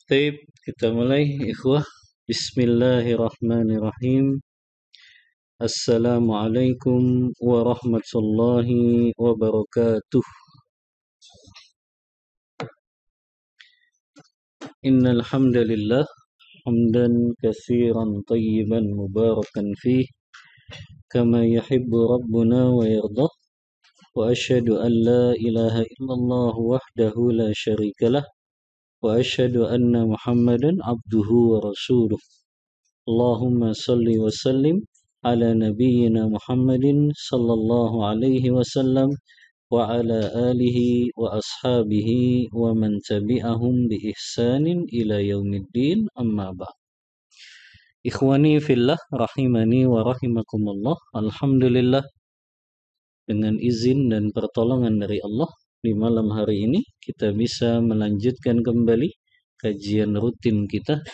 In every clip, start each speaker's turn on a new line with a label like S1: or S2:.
S1: Baik, kita mulai ikhwah. Bismillahirrahmanirrahim. Assalamualaikum warahmatullahi wabarakatuh. Innal hamdalillah hamdan katsiran tayyiban mubarakan fih kama yuhibbu rabbuna wa yardah. Wa asyhadu an la ilaha illallah wahdahu la syarikalah wa asyhadu anna Muhammadan abduhu wa rasuluh. Allahumma salli wa sallim ala nabiyyina Muhammadin sallallahu alaihi wasallam wa ala alihi wa ashabihi wa man tabi'ahum bi ihsanin ila yaumiddin, amma ba'd. Ikhwani fillah rahimani wa rahimakumullah. Alhamdulillah, dengan izin dan pertolongan dari Allah, di malam hari ini kita bisa melanjutkan kembali kajian rutin kita,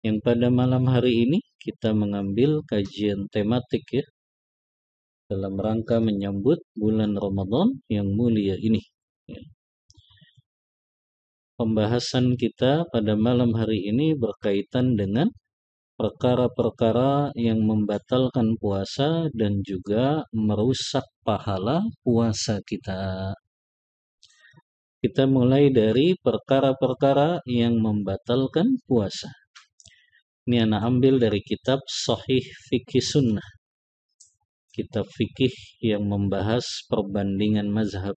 S1: yang pada malam hari ini kita mengambil kajian tematik ya, dalam rangka menyambut bulan Ramadan yang mulia ini. Pembahasan kita pada malam hari ini berkaitan dengan perkara-perkara yang membatalkan puasa dan juga merusak pahala puasa kita. Kita mulai dari perkara-perkara yang membatalkan puasa. Ini anak ambil dari kitab Sahih Fikih Sunnah, kitab fikih yang membahas perbandingan mazhab.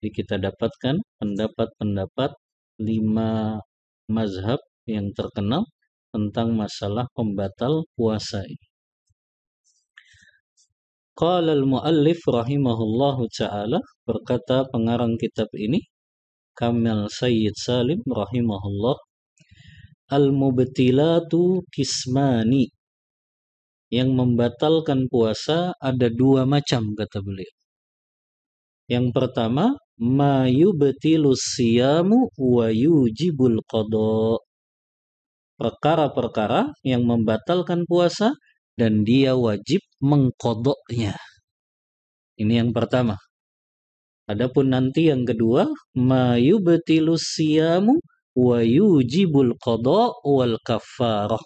S1: Jadi kita dapatkan pendapat-pendapat 5 mazhab yang terkenal tentang masalah pembatal puasa ini. Qala al-muallif rahimahullahu ta'ala, berkata pengarang kitab ini, Kamil Sayyid Salim rahimahullah, al-mubtilatu kismani, yang membatalkan puasa ada 2 macam, kata beliau. Yang pertama, ma yubtilus siyamu wa yujibul qada, perkara-perkara yang membatalkan puasa dan dia wajib mengqadanya. Ini yang pertama. Adapun nanti yang kedua, ma yubtilus siyamu wa yujibul qada wal kafarah.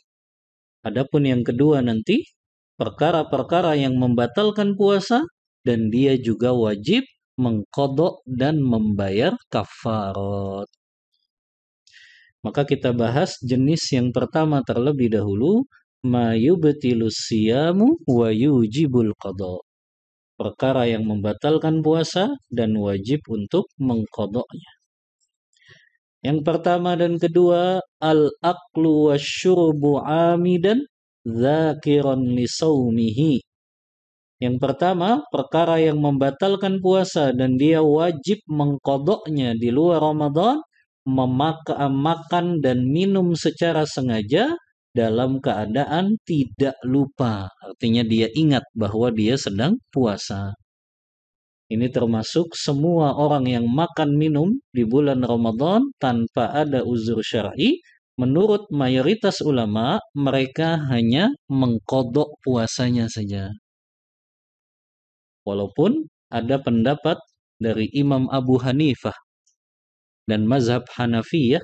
S1: Adapun yang kedua nanti, perkara-perkara yang membatalkan puasa dan dia juga wajib mengqada dan membayar kafarat. Maka kita bahas jenis yang pertama terlebih dahulu, ma yubtilus siyamu wa yujibul qada, perkara yang membatalkan puasa dan wajib untuk mengqadanya. Yang pertama dan kedua, al-aqlu wasyurbu amidan dzakiran li saumihi. Yang pertama, perkara yang membatalkan puasa dan dia wajib mengqadanya di luar Ramadan, makan dan minum secara sengaja dalam keadaan tidak lupa. Artinya dia ingat bahwa dia sedang puasa. Ini termasuk semua orang yang makan minum di bulan Ramadan tanpa ada uzur syar'i. Menurut mayoritas ulama, mereka hanya mengqadha puasanya saja. Walaupun ada pendapat dari Imam Abu Hanifah dan mazhab Hanafiyah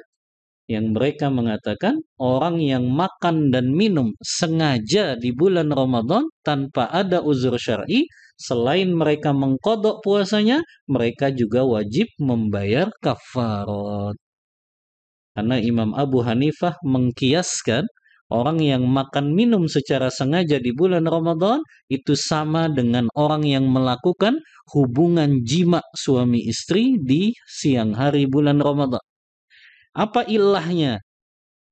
S1: yang mereka mengatakan orang yang makan dan minum sengaja di bulan Ramadan tanpa ada uzur syar'i, selain mereka mengqadha puasanya, mereka juga wajib membayar kafarat. Karena Imam Abu Hanifah mengkiaskan orang yang makan minum secara sengaja di bulan Ramadan itu sama dengan orang yang melakukan hubungan jima suami istri di siang hari bulan Ramadan. Apa ilahnya?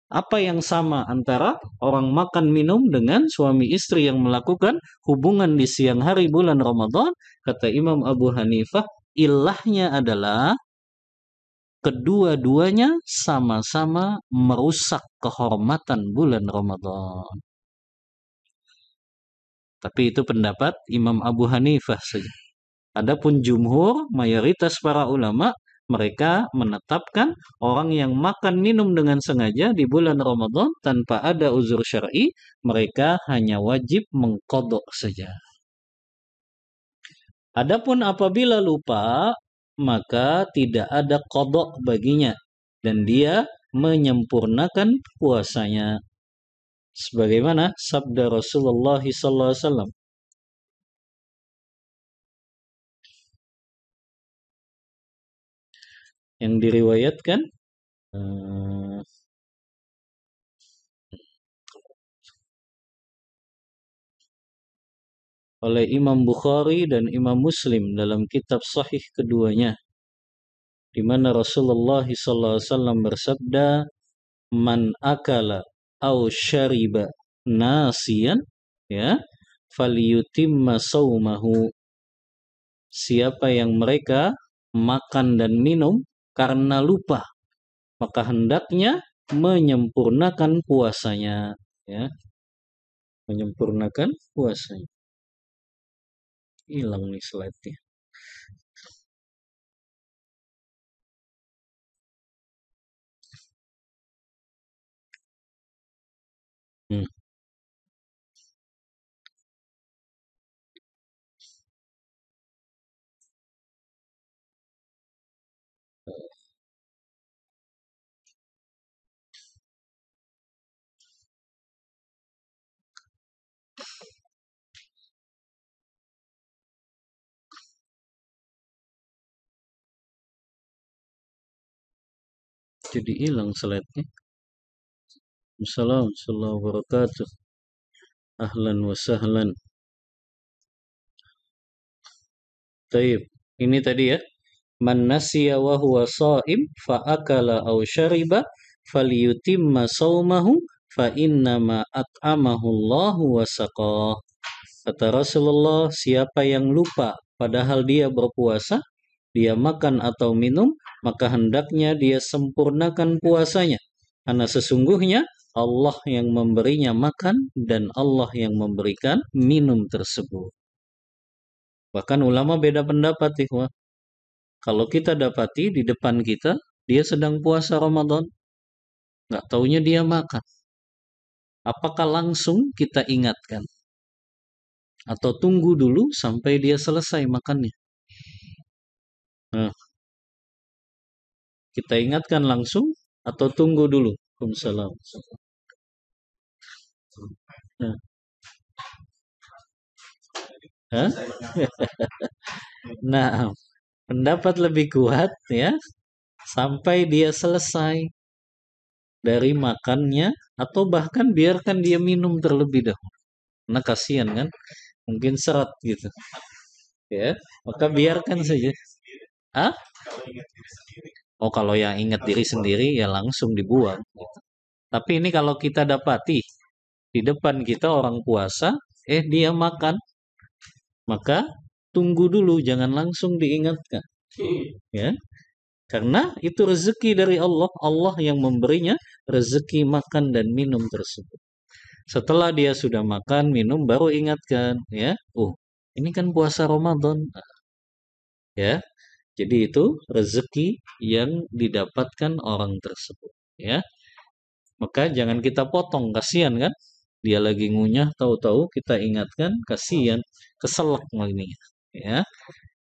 S1: Apa yang sama antara orang makan minum dengan suami istri yang melakukan hubungan di siang hari bulan Ramadan? Kata Imam Abu Hanifah, ilahnya adalah kedua-duanya sama-sama merusak kehormatan bulan Ramadan. Tapi itu pendapat Imam Abu Hanifah saja. Adapun jumhur, mayoritas para ulama, mereka menetapkan orang yang makan minum dengan sengaja di bulan Ramadan tanpa ada uzur syar'i, mereka hanya wajib mengqadha saja. Adapun apabila lupa, maka tidak ada qadha baginya dan dia menyempurnakan puasanya. Sebagaimana sabda Rasulullah SAW yang diriwayatkan oleh Imam Bukhari dan Imam Muslim dalam kitab sahih keduanya, di mana Rasulullah SAW bersabda, "Man akala au syariba nasiyan, ya, falyutimma saumahu." Siapa yang mereka makan dan minum karena lupa, maka hendaknya menyempurnakan puasanya, ya, menyempurnakan puasanya. Hilang nih slide-nya. Jadi hilang slide-nya. Assalamualaikum warahmatullahi wabarakatuh. Ahlan wa sahlan. Taib. Ini tadi ya. Man nasiya wa huwa sha'im fa akala aw syariba falyutimma shaumahu fa innama at'amahu Allah wa saqah. Kata Rasulullah, siapa yang lupa padahal dia berpuasa, dia makan atau minum, maka hendaknya dia sempurnakan puasanya. Karena sesungguhnya Allah yang memberinya makan dan Allah yang memberikan minum tersebut. Bahkan ulama beda pendapat, ikhwah. Kalau kita dapati di depan kita, dia sedang puasa Ramadan, nggak taunya dia makan. Apakah langsung kita ingatkan? Atau tunggu dulu sampai dia selesai makannya? Nah, kita ingatkan langsung atau tunggu dulu? Waalaikumsalam. Nah. Hah? Nah, pendapat lebih kuat ya, sampai dia selesai dari makannya, atau bahkan biarkan dia minum terlebih dahulu. Nah, kasihan kan, mungkin serat gitu. Ya, maka biarkan saja. Ah? Oh, kalau yang ingat diri sendiri ya langsung dibuang. Gitu. Tapi ini kalau kita dapati di depan kita orang puasa, dia makan, maka tunggu dulu, jangan langsung diingatkan. Ya, karena itu rezeki dari Allah, Allah yang memberinya rezeki makan dan minum tersebut. Setelah dia sudah makan, minum, baru ingatkan, ya. Oh, ini kan puasa Ramadan. Ya. Jadi itu rezeki yang didapatkan orang tersebut, ya. Maka jangan kita potong, kasihan kan? Dia lagi ngunyah, tahu-tahu kita ingatkan, kasihan, keselak ini, ya.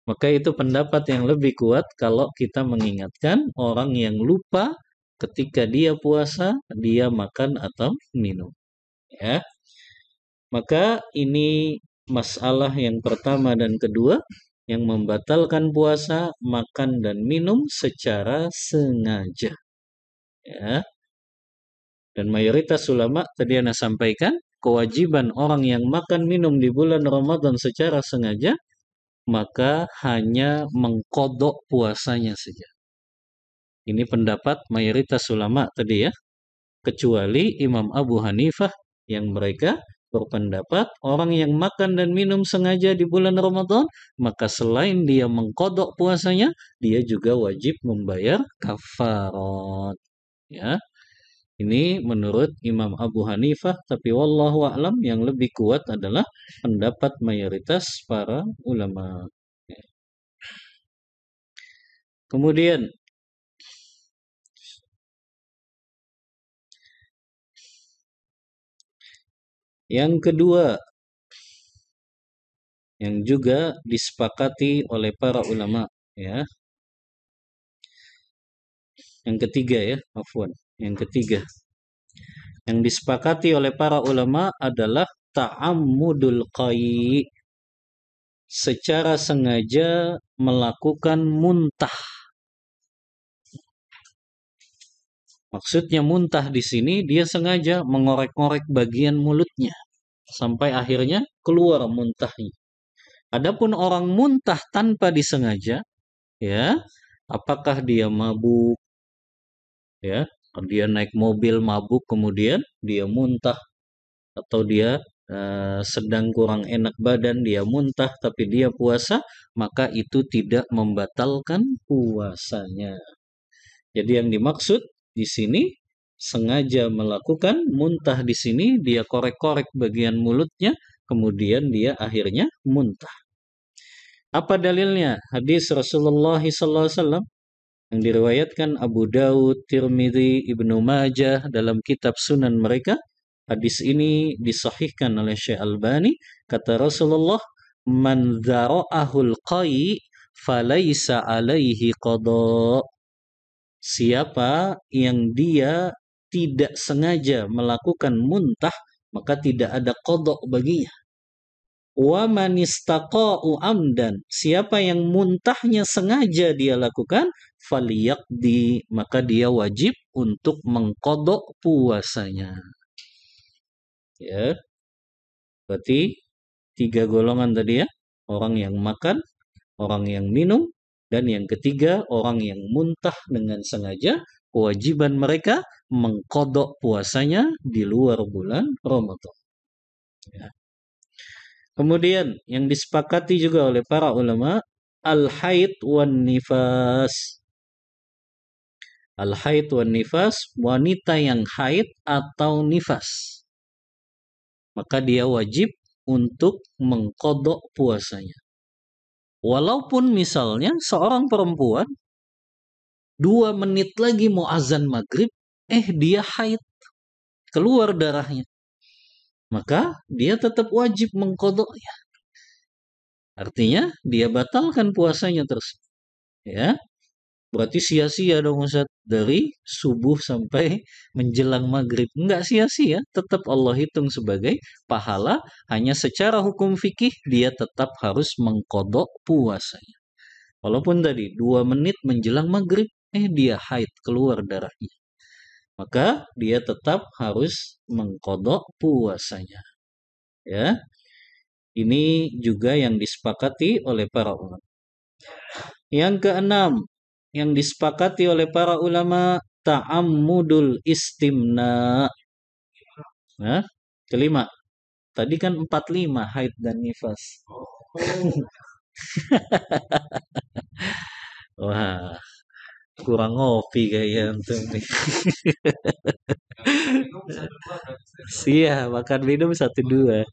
S1: Maka itu pendapat yang lebih kuat kalau kita mengingatkan orang yang lupa ketika dia puasa, dia makan atau minum. Ya. Maka ini masalah yang pertama dan kedua yang membatalkan puasa, makan dan minum secara sengaja. Ya. Dan mayoritas ulama tadi Anda sampaikan, kewajiban orang yang makan minum di bulan Ramadan secara sengaja, maka hanya mengkodok puasanya saja. Ini pendapat mayoritas ulama tadi ya. Kecuali Imam Abu Hanifah yang mereka berpendapat orang yang makan dan minum sengaja di bulan Ramadan, maka selain dia mengkodok puasanya, dia juga wajib membayar kafarat. Ya. Ini menurut Imam Abu Hanifah, tapi wallahu a'lam yang lebih kuat adalah pendapat mayoritas para ulama. Kemudian yang kedua yang juga disepakati oleh para ulama, ya. Yang ketiga ya, afwan. Yang ketiga, yang disepakati oleh para ulama adalah ta'ammudul qai, secara sengaja melakukan muntah. Maksudnya muntah di sini dia sengaja mengorek-ngorek bagian mulutnya sampai akhirnya keluar muntahnya. Adapun orang muntah tanpa disengaja, ya, apakah dia mabuk, ya, dia naik mobil mabuk kemudian dia muntah, atau dia sedang kurang enak badan dia muntah tapi dia puasa, maka itu tidak membatalkan puasanya. Jadi yang dimaksud di sini sengaja melakukan muntah di sini, dia korek-korek bagian mulutnya kemudian dia akhirnya muntah. Apa dalilnya? Hadis Rasulullah SAW yang diriwayatkan Abu Daud, Tirmidzi, Ibnu Majah dalam kitab sunan mereka. Hadis ini disahihkan oleh Syekh Albani. Kata Rasulullah, "Man dzara'ahul qai falaysa alaihi qada." Siapa yang dia tidak sengaja melakukan muntah, maka tidak ada qada baginya. Wa man istaqa'u amdan, siapa yang muntahnya sengaja dia lakukan, falyaqdi, maka dia wajib untuk mengqadha puasanya. Ya. Berarti 3 golongan tadi ya. Orang yang makan, orang yang minum, dan yang ketiga orang yang muntah dengan sengaja. Kewajiban mereka mengqadha puasanya di luar bulan Ramadan. Ya. Kemudian yang disepakati juga oleh para ulama, al-haid wan nifas. Al-haid wan nifas, wanita yang haid atau nifas, maka dia wajib untuk mengqadha puasanya. Walaupun misalnya seorang perempuan 2 menit lagi mau azan maghrib, dia haid, keluar darahnya, maka dia tetap wajib mengqadhanya. Artinya dia batalkan puasanya terus. Ya. Berarti sia-sia dong Ustaz, dari subuh sampai menjelang maghrib. Enggak sia-sia, tetap Allah hitung sebagai pahala, hanya secara hukum fikih dia tetap harus mengqadha puasanya. Walaupun tadi 2 menit menjelang maghrib, dia haid, keluar darahnya, maka dia tetap harus mengqadha puasanya. Ya. Ini juga yang disepakati oleh para ulama. Yang keenam, yang disepakati oleh para ulama, ta'ammudul istimna. Nah, kelima. Tadi kan 45 haid dan nifas. Wah, kurang ngopi kayaknya antum nih. Iya, makan minum 1-2.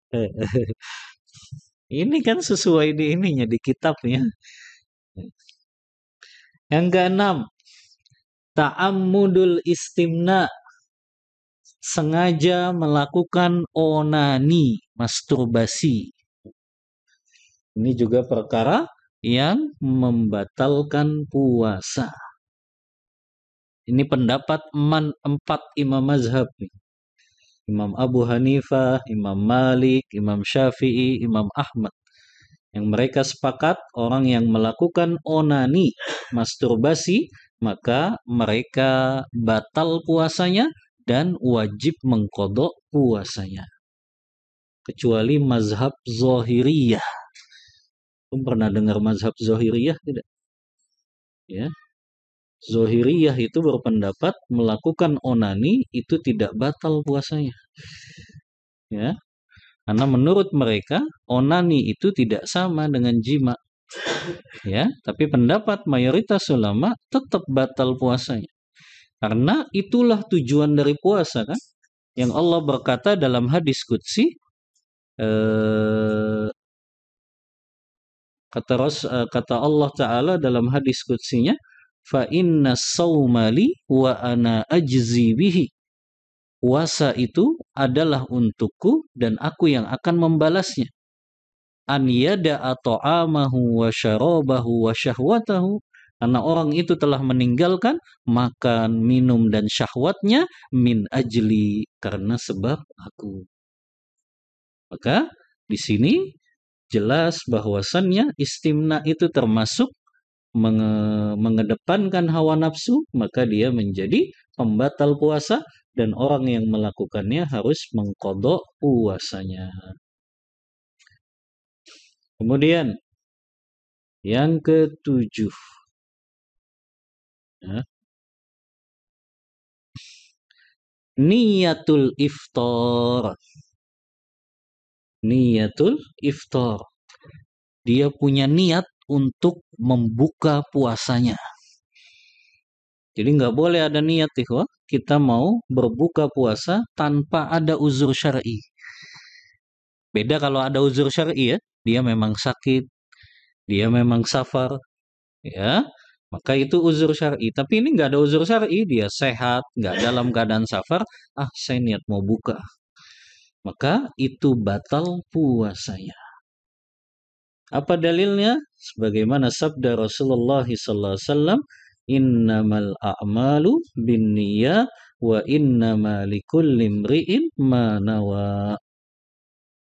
S1: Ini kan sesuai di ininya, di kitabnya. Yang keenam, ta'ammudul istimna, sengaja melakukan onani, masturbasi. Ini juga perkara yang membatalkan puasa. Ini pendapat 4 imam mazhab nih. Imam Abu Hanifah, Imam Malik, Imam Syafi'i, Imam Ahmad. Yang mereka sepakat orang yang melakukan onani, masturbasi, maka mereka batal puasanya dan wajib mengqadha puasanya. Kecuali mazhab Zahiriyah. Kamu pernah dengar mazhab Zahiriyah tidak? Ya. Zahiriyah itu berpendapat melakukan onani itu tidak batal puasanya. Ya. Karena menurut mereka onani itu tidak sama dengan jima. Ya, tapi pendapat mayoritas ulama tetap batal puasanya. Karena itulah tujuan dari puasa kan? Yang Allah berkata dalam hadis qudsi, kata Allah Ta'ala dalam hadis qudsinya, fa inna sawma li wa ana ajzi bihi. Puasa itu adalah untukku dan aku yang akan membalasnya. An yada'a ta'amahu wa syarabahu wa syahwatahu Karena orang itu telah meninggalkan makan, minum, dan syahwatnya min ajli, karena sebab aku. Maka di sini jelas bahwasannya istimna itu termasuk mengedepankan hawa nafsu, maka dia menjadi pembatal puasa dan orang yang melakukannya harus mengqadha puasanya. Kemudian yang ketujuh, ya, niyatul iftar. Niyatul iftar. Dia punya niat untuk membuka puasanya. Jadi nggak boleh ada niat kita mau berbuka puasa tanpa ada uzur syar'i. Beda kalau ada uzur syar'i ya, dia memang sakit, dia memang safar, ya, maka itu uzur syar'i. Tapi ini nggak ada uzur syar'i, dia sehat, nggak dalam keadaan safar, saya niat mau buka. Maka itu batal puasanya. Apa dalilnya? Sebagaimana sabda Rasulullah SAW, innamal a'malu binniyat wa innama likulli imri'in ma nawa.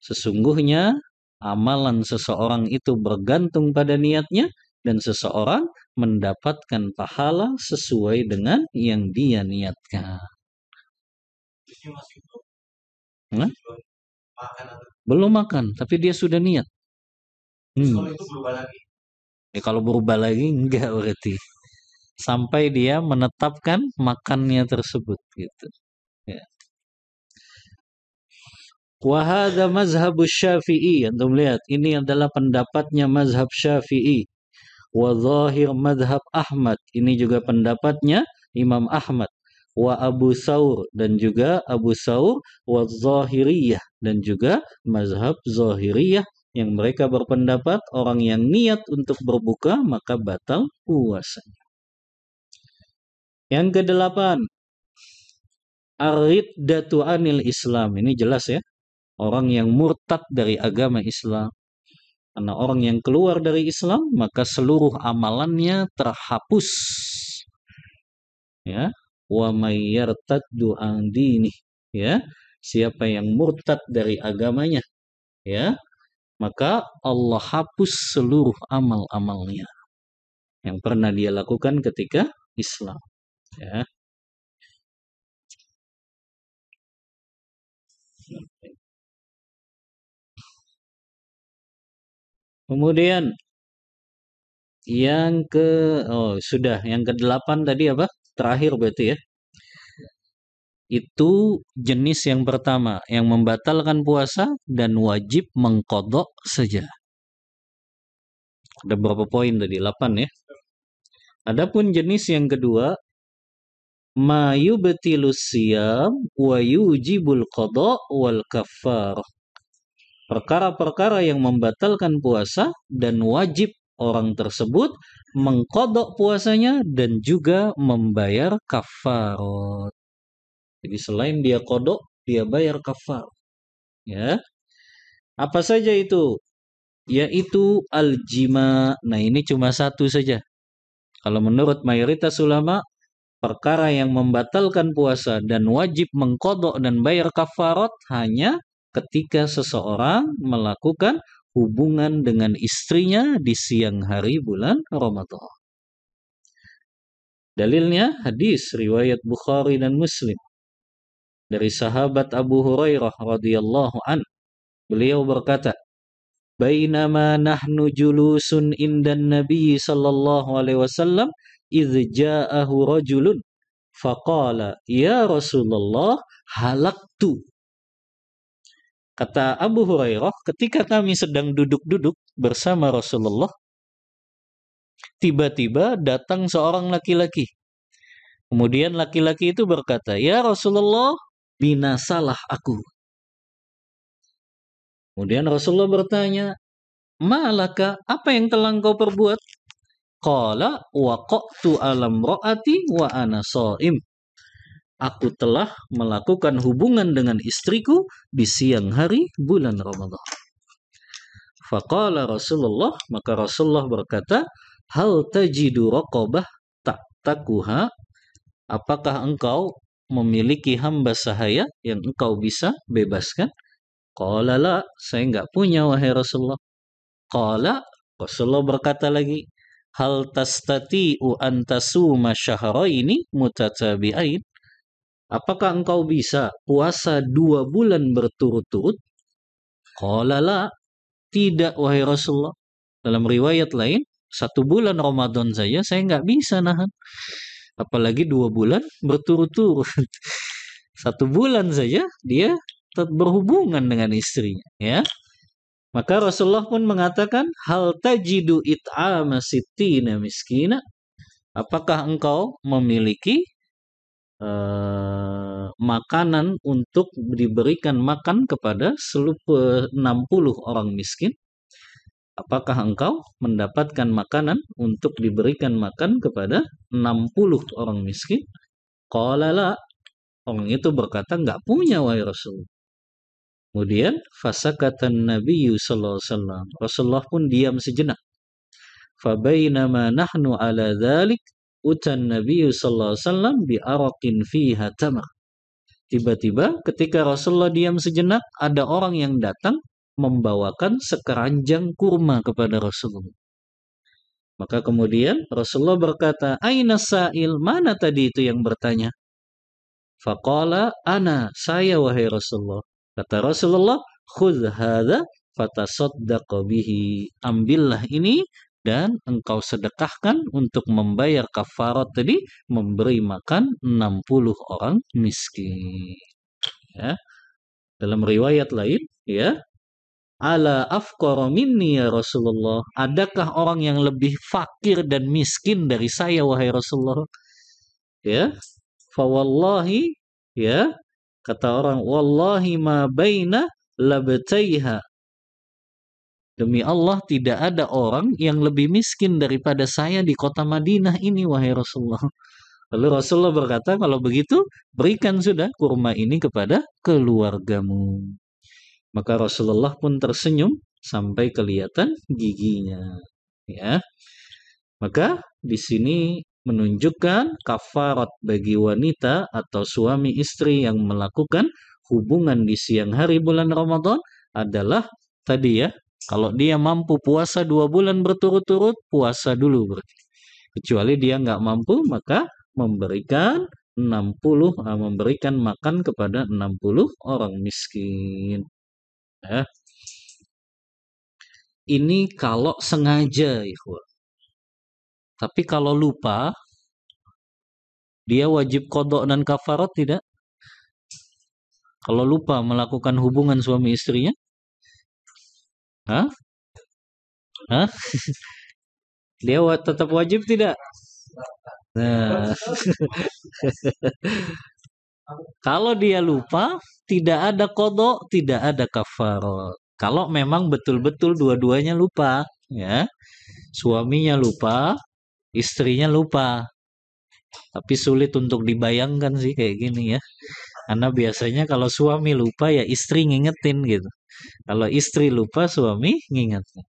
S1: Sesungguhnya amalan seseorang itu bergantung pada niatnya dan seseorang mendapatkan pahala sesuai dengan yang dia niatkan. Nah? Belum makan, tapi dia sudah niat. Kalau itu berubah lagi? Ya, kalau berubah lagi enggak berarti. Sampai dia menetapkan makannya tersebut gitu. Ya. Wahada mazhabus Syafi'i. Antum lihat, ini adalah pendapatnya mazhab Syafi'i. Wa zahir mazhab Ahmad. Ini juga pendapatnya Imam Ahmad. Wa Abu Thawr, dan juga Abu Thawr. Wa Zahiriyah, dan juga mazhab Zahiriyah, yang mereka berpendapat orang yang niat untuk berbuka maka batal puasanya. Yang kedelapan, ar-riddatu anil Islam. Ini jelas ya, orang yang murtad dari agama Islam. Karena orang yang keluar dari Islam maka seluruh amalannya terhapus. Ya, wa may yartaddu an dinih. Ya, siapa yang murtad dari agamanya, ya, maka Allah hapus seluruh amal-amalnya yang pernah dia lakukan ketika Islam. Ya. Kemudian yang yang ke-8 tadi apa? Terakhir berarti ya. Itu jenis yang pertama, yang membatalkan puasa dan wajib mengqadha saja. Ada berapa poin tadi? 8 ya. Adapun jenis yang kedua, ma yubtilus siyam wa yujibul qadha wal kaffar. Perkara-perkara yang membatalkan puasa dan wajib orang tersebut mengqadha puasanya dan juga membayar kafarat. Jadi selain dia qadha, dia bayar kafar. Ya. Apa saja itu? Yaitu al-jima. Nah, ini cuma satu saja. Kalau menurut mayoritas ulama, perkara yang membatalkan puasa dan wajib mengqadha dan bayar kafarat hanya ketika seseorang melakukan hubungan dengan istrinya di siang hari bulan Ramadan. Dalilnya hadis riwayat Bukhari dan Muslim dari sahabat Abu Hurairah radhiyallahu an. Beliau berkata, "Bainama nahnu julusun indan Nabi sallallahu alaihi wasallam idz ja'ahu rajulun faqala ya Rasulullah halaktu." Kata Abu Hurairah, ketika kami sedang duduk-duduk bersama Rasulullah, tiba-tiba datang seorang laki-laki. Kemudian laki-laki itu berkata, "Ya Rasulullah, binasalah aku." Kemudian Rasulullah bertanya, "Malaka, apa yang telah engkau perbuat?" Qala waqa'tu alam ra'ati wa ana sha'im. Aku telah melakukan hubungan dengan istriku di siang hari bulan Ramadan. Faqala Rasulullah, maka Rasulullah berkata, Hal tajidu raqabah ta'takuha, apakah engkau memiliki hamba sahaya yang engkau bisa bebaskan? Qala la, saya enggak punya wahai Rasulullah. Qala, Rasulullah berkata lagi, hal tastati'u an tasuma syahraini mutatabi'ain, apakah engkau bisa puasa 2 bulan berturut-turut? Qala la, tidak wahai Rasulullah. Dalam riwayat lain, 1 bulan Ramadan saja saya nggak bisa nahan. Apalagi 2 bulan berturut-turut. 1 bulan saja dia tetap berhubungan dengan istrinya. Ya, maka Rasulullah pun mengatakan, hal tajidu it'ama sittina miskina, apakah engkau memiliki makanan untuk diberikan makan kepada 60 orang miskin? Apakah engkau mendapatkan makanan untuk diberikan makan kepada 60 orang miskin? Qala la, orang itu berkata, enggak punya wahai Rasul. Kemudian fasakatan Nabi sallallahu alaihi wasallam, Rasulullah pun diam sejenak. Fabainama nahnu ala dzalik utan Nabi sallallahu alaihi wasallam bi araqin fiha tamar. Tiba-tiba ketika Rasulullah diam sejenak, ada orang yang datang membawakan sekeranjang kurma kepada Rasulullah. Maka kemudian Rasulullah berkata, aina sa'il, mana tadi itu yang bertanya? Faqala ana, saya wahai Rasulullah. Kata Rasulullah, khudh hadha fatasaddaq bihi, ambillah ini dan engkau sedekahkan untuk membayar kafarat tadi, memberi makan 60 orang miskin. Ya. Dalam riwayat lain, ya, ala afqara minni ya Rasulullah, adakah orang yang lebih fakir dan miskin dari saya wahai Rasulullah? Ya, fa wallahi, ya, kata orang, wallahi ma baina labtaiha, demi Allah tidak ada orang yang lebih miskin daripada saya di kota Madinah ini wahai Rasulullah. Lalu Rasulullah berkata, kalau begitu berikan sudah kurma ini kepada keluargamu. Maka Rasulullah pun tersenyum sampai kelihatan giginya. Ya, maka di sini menunjukkan kafarat bagi wanita atau suami istri yang melakukan hubungan di siang hari bulan Ramadan adalah tadi ya, kalau dia mampu puasa 2 bulan berturut-turut, puasa dulu berarti. Kecuali dia nggak mampu, maka memberikan 60, memberikan makan kepada 60 orang miskin. Ya. Ini kalau sengaja, ikhwan. Tapi kalau lupa, dia wajib qadha dan kafarat tidak? Kalau lupa melakukan hubungan suami istrinya? Hah? Hah? Dia tetap wajib tidak? Nah, kalau dia lupa, tidak ada qadha, tidak ada kafarat. Kalau memang betul-betul dua-duanya lupa, ya. Suaminya lupa, istrinya lupa. Tapi sulit untuk dibayangkan sih kayak gini ya. Karena biasanya kalau suami lupa ya istri ngingetin gitu. Kalau istri lupa, suami ngingetin.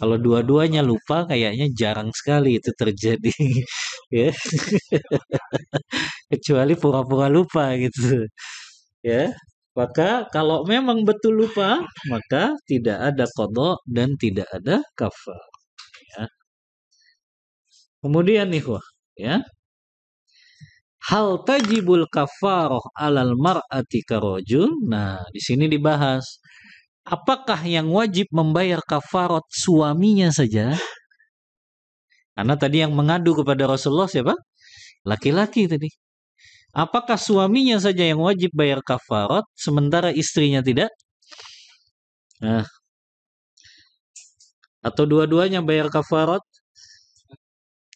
S1: Kalau dua-duanya lupa kayaknya jarang sekali itu terjadi. Ya. Kecuali pura-pura lupa gitu. Ya. Maka kalau memang betul lupa, maka tidak ada qadha dan tidak ada kafar. Ya. Kemudian nih, ya. Hal tajibul kafarah alal mar'ati karojul. Nah, di sini dibahas. Apakah yang wajib membayar kafarat suaminya saja? Karena tadi yang mengadu kepada Rasulullah siapa? Laki-laki tadi. Apakah suaminya saja yang wajib bayar kafarat, sementara istrinya tidak? Nah, atau dua-duanya bayar kafarat?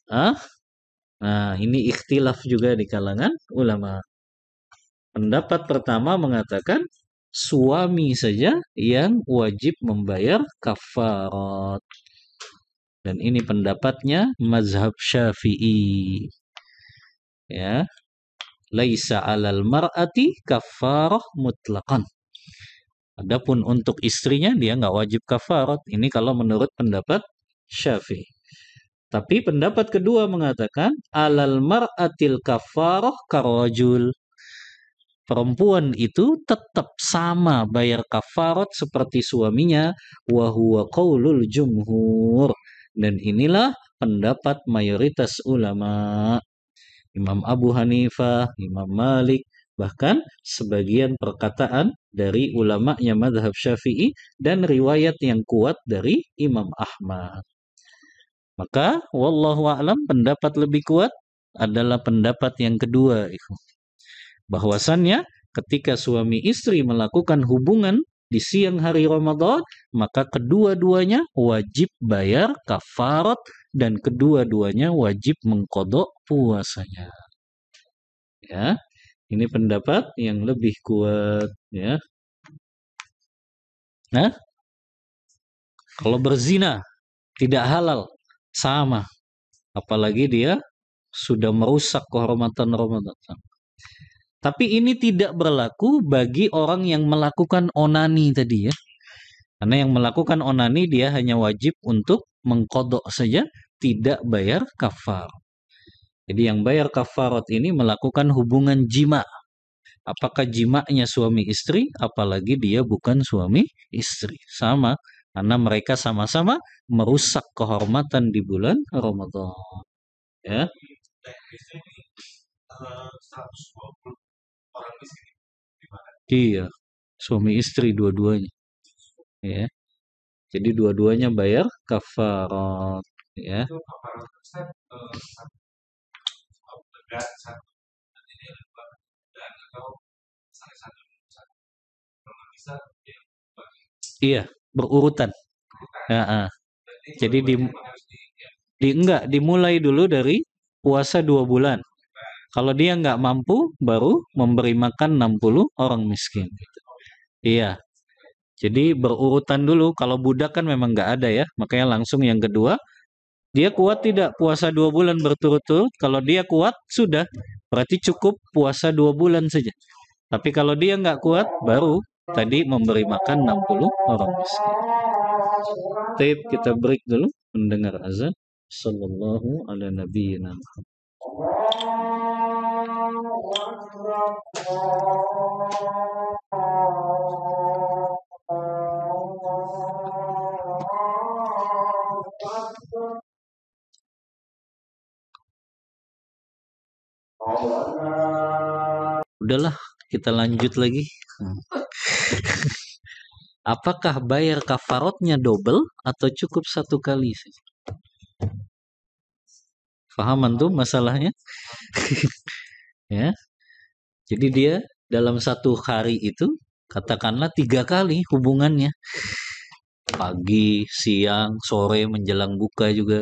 S1: Nah, ini ikhtilaf juga di kalangan ulama. Pendapat pertama mengatakan suami saja yang wajib membayar kafarat. Dan ini pendapatnya mazhab Syafi'i. Ya. Laisa 'alal mar'ati kafarah mutlaqan. Adapun untuk istrinya dia nggak wajib kafarat. Ini kalau menurut pendapat Syafi'i. Tapi pendapat kedua mengatakan alal mar'atil kafarah karajul. Perempuan itu tetap sama bayar kafarat seperti suaminya, wa huwa qaulul jumhur. Dan inilah pendapat mayoritas ulama. Imam Abu Hanifah, Imam Malik, bahkan sebagian perkataan dari ulama'nya madhab Syafi'i dan riwayat yang kuat dari Imam Ahmad. Maka wallahu a'lam pendapat lebih kuat adalah pendapat yang kedua, bahwasannya ketika suami istri melakukan hubungan di siang hari Ramadan, maka kedua-duanya wajib bayar kafarat dan kedua-duanya wajib mengqadha puasanya. Ya, ini pendapat yang lebih kuat, ya. Nah, kalau berzina tidak halal, sama. Apalagi dia sudah merusak kehormatan Ramadan. Tapi ini tidak berlaku bagi orang yang melakukan onani tadi, ya. Karena yang melakukan onani dia hanya wajib untuk mengqadha saja, tidak bayar kafar. Jadi yang bayar kafarat ini melakukan hubungan jima. Apakah jimanya suami istri, apalagi dia bukan suami istri. Sama, karena mereka sama-sama merusak kehormatan di bulan Ramadan. Ya. Iya, suami istri dua-duanya. Ya. Jadi dua-duanya bayar kafarat. Ya. Iya, berurutan. Ya, jadi enggak dimulai dulu dari puasa 2 bulan. Kalau dia nggak mampu, baru memberi makan 60 orang miskin. Iya, jadi berurutan dulu. Kalau budak kan memang nggak ada, ya, makanya langsung yang kedua. Dia kuat tidak puasa 2 bulan berturut-turut? Kalau dia kuat, sudah. Berarti cukup puasa 2 bulan saja. Tapi kalau dia nggak kuat, baru tadi memberi makan 60 orang miskin. Tape kita break dulu mendengar azan. Sallallahu ala nabiyyina Muhammad. Udahlah, kita lanjut lagi. Apakah bayar kafarotnya double atau cukup 1 kali? Paham antum masalahnya? Ya. Jadi dia dalam 1 hari itu katakanlah 3 kali hubungannya. Pagi, siang, sore, menjelang buka juga.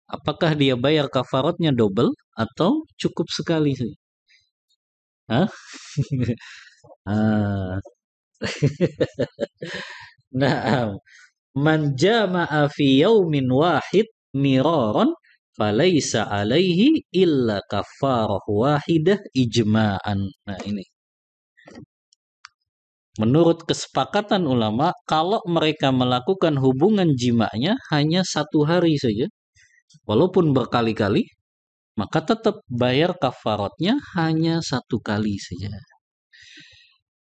S1: Apakah dia bayar kafarotnya double atau cukup sekali saja? Hah? Ah. Nah, man jama'a fi yaumin wahid miraran falaisa alaihi illa kafarah wahidah ijma'an. Nah, ini. Menurut kesepakatan ulama, kalau mereka melakukan hubungan jima'nya hanya 1 hari saja, walaupun berkali-kali, maka tetap bayar kafaratnya hanya 1 kali saja.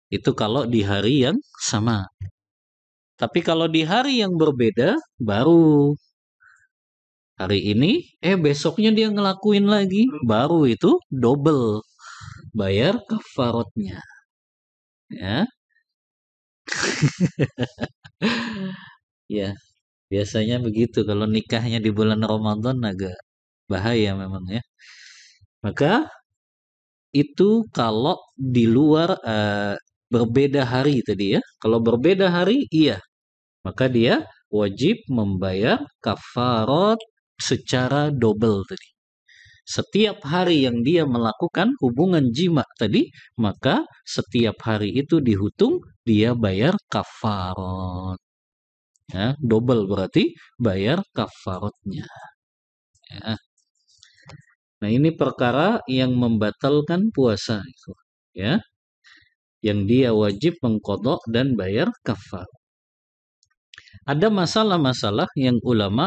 S1: Itu kalau di hari yang sama. Tapi kalau di hari yang berbeda, baru hari ini, besoknya dia ngelakuin lagi, baru itu double bayar kafaratnya. Ya. Ya, biasanya begitu kalau nikahnya di bulan Ramadan agak bahaya memang, ya. Maka itu kalau di luar berbeda hari tadi, ya. Kalau berbeda hari, iya. Maka dia wajib membayar kafarat secara double tadi. Setiap hari yang dia melakukan hubungan jima tadi, maka setiap hari itu dihitung dia bayar kafarat. Ya, double berarti bayar kafaratnya. Ya. Nah, ini perkara yang membatalkan puasa, ya. Yang dia wajib mengqadha dan bayar kafarat. Ada masalah-masalah yang ulama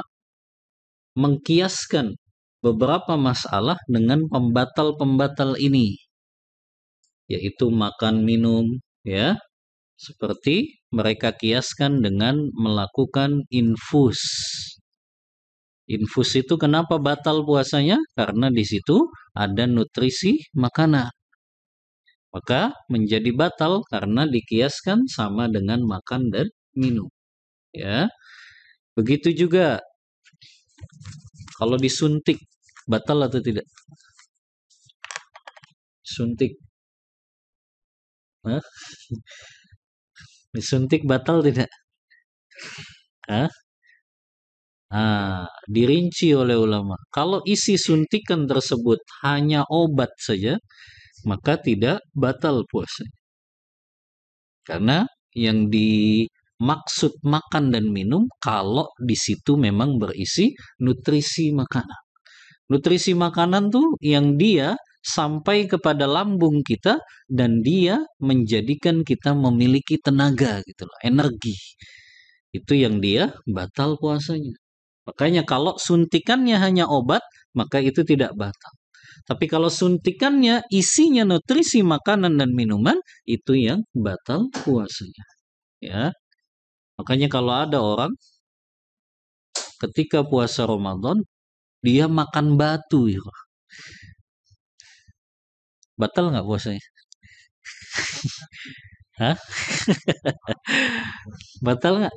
S1: mengkiaskan beberapa masalah dengan pembatal-pembatal ini, yaitu makan minum, ya, seperti mereka kiaskan dengan melakukan infus. Infus itu kenapa batal puasanya? Karena di situ ada nutrisi makanan. Maka menjadi batal karena dikiaskan sama dengan makan dan minum. Ya. Begitu juga kalau disuntik, batal atau tidak? Suntik. Hah? Disuntik batal tidak? Hah? Dirinci oleh ulama. Kalau isi suntikan tersebut hanya obat saja, maka tidak batal puasa. Karena yang dimaksud makan dan minum kalau di situ memang berisi nutrisi makanan. Nutrisi makanan tuh yang dia sampai kepada lambung kita dan dia menjadikan kita memiliki tenaga gitu loh, energi. Itu yang dia batal puasanya. Makanya kalau suntikannya hanya obat, maka itu tidak batal. Tapi kalau suntikannya isinya nutrisi makanan dan minuman, itu yang batal puasanya. Ya, makanya kalau ada orang ketika puasa Ramadan, dia makan batu, ya, batal nggak puasanya? Hah? Batal nggak?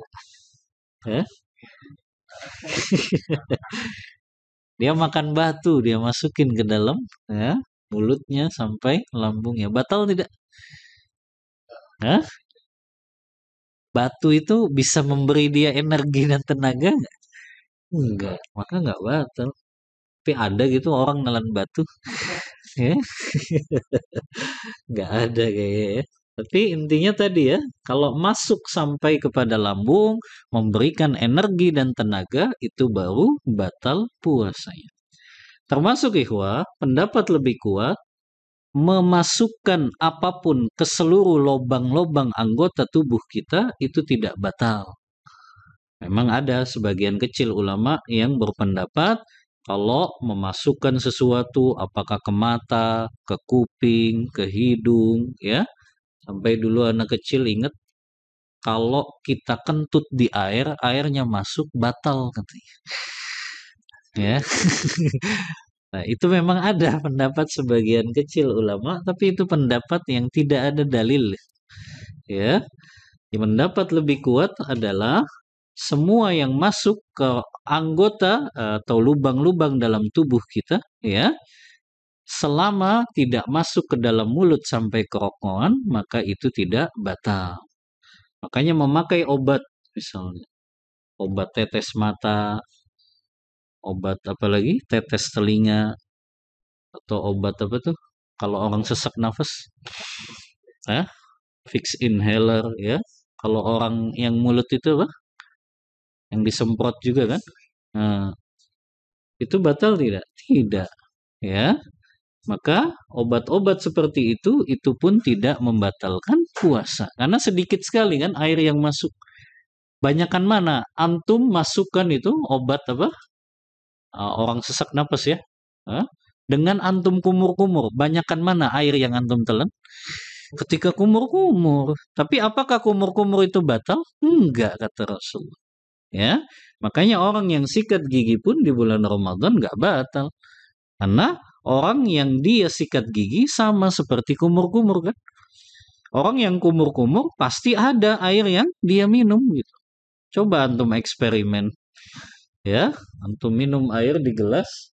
S1: Hah? Dia makan batu, dia masukin ke dalam, ya, mulutnya sampai lambungnya. Batal tidak? Hah? Batu itu bisa memberi dia energi dan tenaga nggak? Enggak, maka nggak batal. Tapi ada gitu orang nelan batu, ya, nggak ada kayaknya ya. Tapi intinya tadi ya, kalau masuk sampai kepada lambung, memberikan energi dan tenaga, itu baru batal puasanya. Termasuk ikhwah, pendapat lebih kuat, memasukkan apapun ke seluruh lobang-lobang anggota tubuh kita, itu tidak batal. Memang ada sebagian kecil ulama yang berpendapat kalau memasukkan sesuatu apakah ke mata, ke kuping, ke hidung, ya. Sampai dulu anak kecil ingat kalau kita kentut di air, airnya masuk batal katanya. Ya. Nah, itu memang ada pendapat sebagian kecil ulama, tapi itu pendapat yang tidak ada dalil. Ya. Yang pendapat lebih kuat adalah semua yang masuk ke anggota atau lubang-lubang dalam tubuh kita, ya, selama tidak masuk ke dalam mulut sampai kerongkongan, maka itu tidak batal. Makanya memakai obat, misalnya obat tetes mata, obat apa lagi, tetes telinga, atau obat apa tuh? Kalau orang sesak nafas, fix inhaler, ya. Kalau orang yang mulut itu apa? Yang disemprot juga kan? Nah, itu batal tidak? Tidak, ya. Maka obat-obat seperti itu pun tidak membatalkan puasa. Karena sedikit sekali kan air yang masuk. Banyakan mana? Antum masukkan itu obat apa? Orang sesak napas ya. Dengan antum kumur-kumur, banyakan mana air yang antum telan? Ketika kumur-kumur. Tapi apakah kumur-kumur itu batal? Enggak, kata Rasul. Ya, makanya orang yang sikat gigi pun di bulan Ramadan nggak batal. Karena orang yang dia sikat gigi sama seperti kumur-kumur kan. Orang yang kumur-kumur pasti ada air yang dia minum gitu. Coba antum eksperimen. Ya, antum minum air di gelas,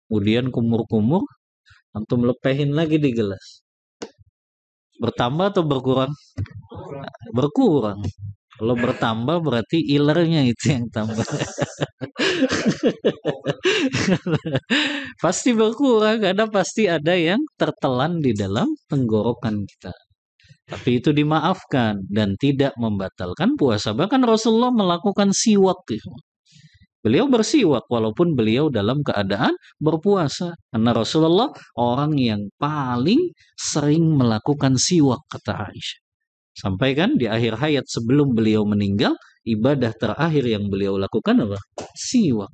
S1: kemudian kumur-kumur, antum lepehin lagi di gelas. Bertambah atau berkurang? Berkurang. Kalau bertambah berarti ilernya itu yang tambah. Pasti berkurang karena pasti ada yang tertelan di dalam tenggorokan kita. Tapi itu dimaafkan dan tidak membatalkan puasa. Bahkan Rasulullah melakukan siwak. Beliau bersiwak walaupun beliau dalam keadaan berpuasa. Karena Rasulullah orang yang paling sering melakukan siwak, kata Aisyah. Sampai kan di akhir hayat sebelum beliau meninggal, ibadah terakhir yang beliau lakukan apa? Siwak.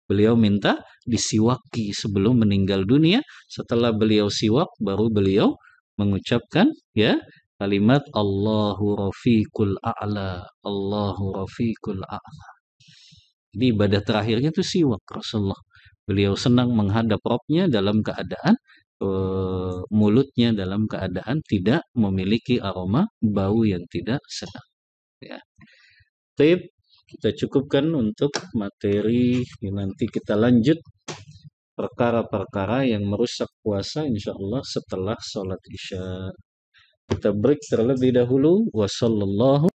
S1: Beliau minta disiwaki sebelum meninggal dunia. Setelah beliau siwak, baru beliau mengucapkan ya kalimat Allahu Rafiqul A'la, Allahu Rafiqul A'la. Jadi ibadah terakhirnya itu siwak Rasulullah. Beliau senang menghadap Rabbnya dalam keadaan mulutnya dalam keadaan tidak memiliki aroma bau yang tidak sedap. Ya. Baik, kita cukupkan untuk materi. Nanti kita lanjut perkara-perkara yang merusak puasa insya Allah setelah sholat isya. Kita break terlebih dahulu. Wassallallahu.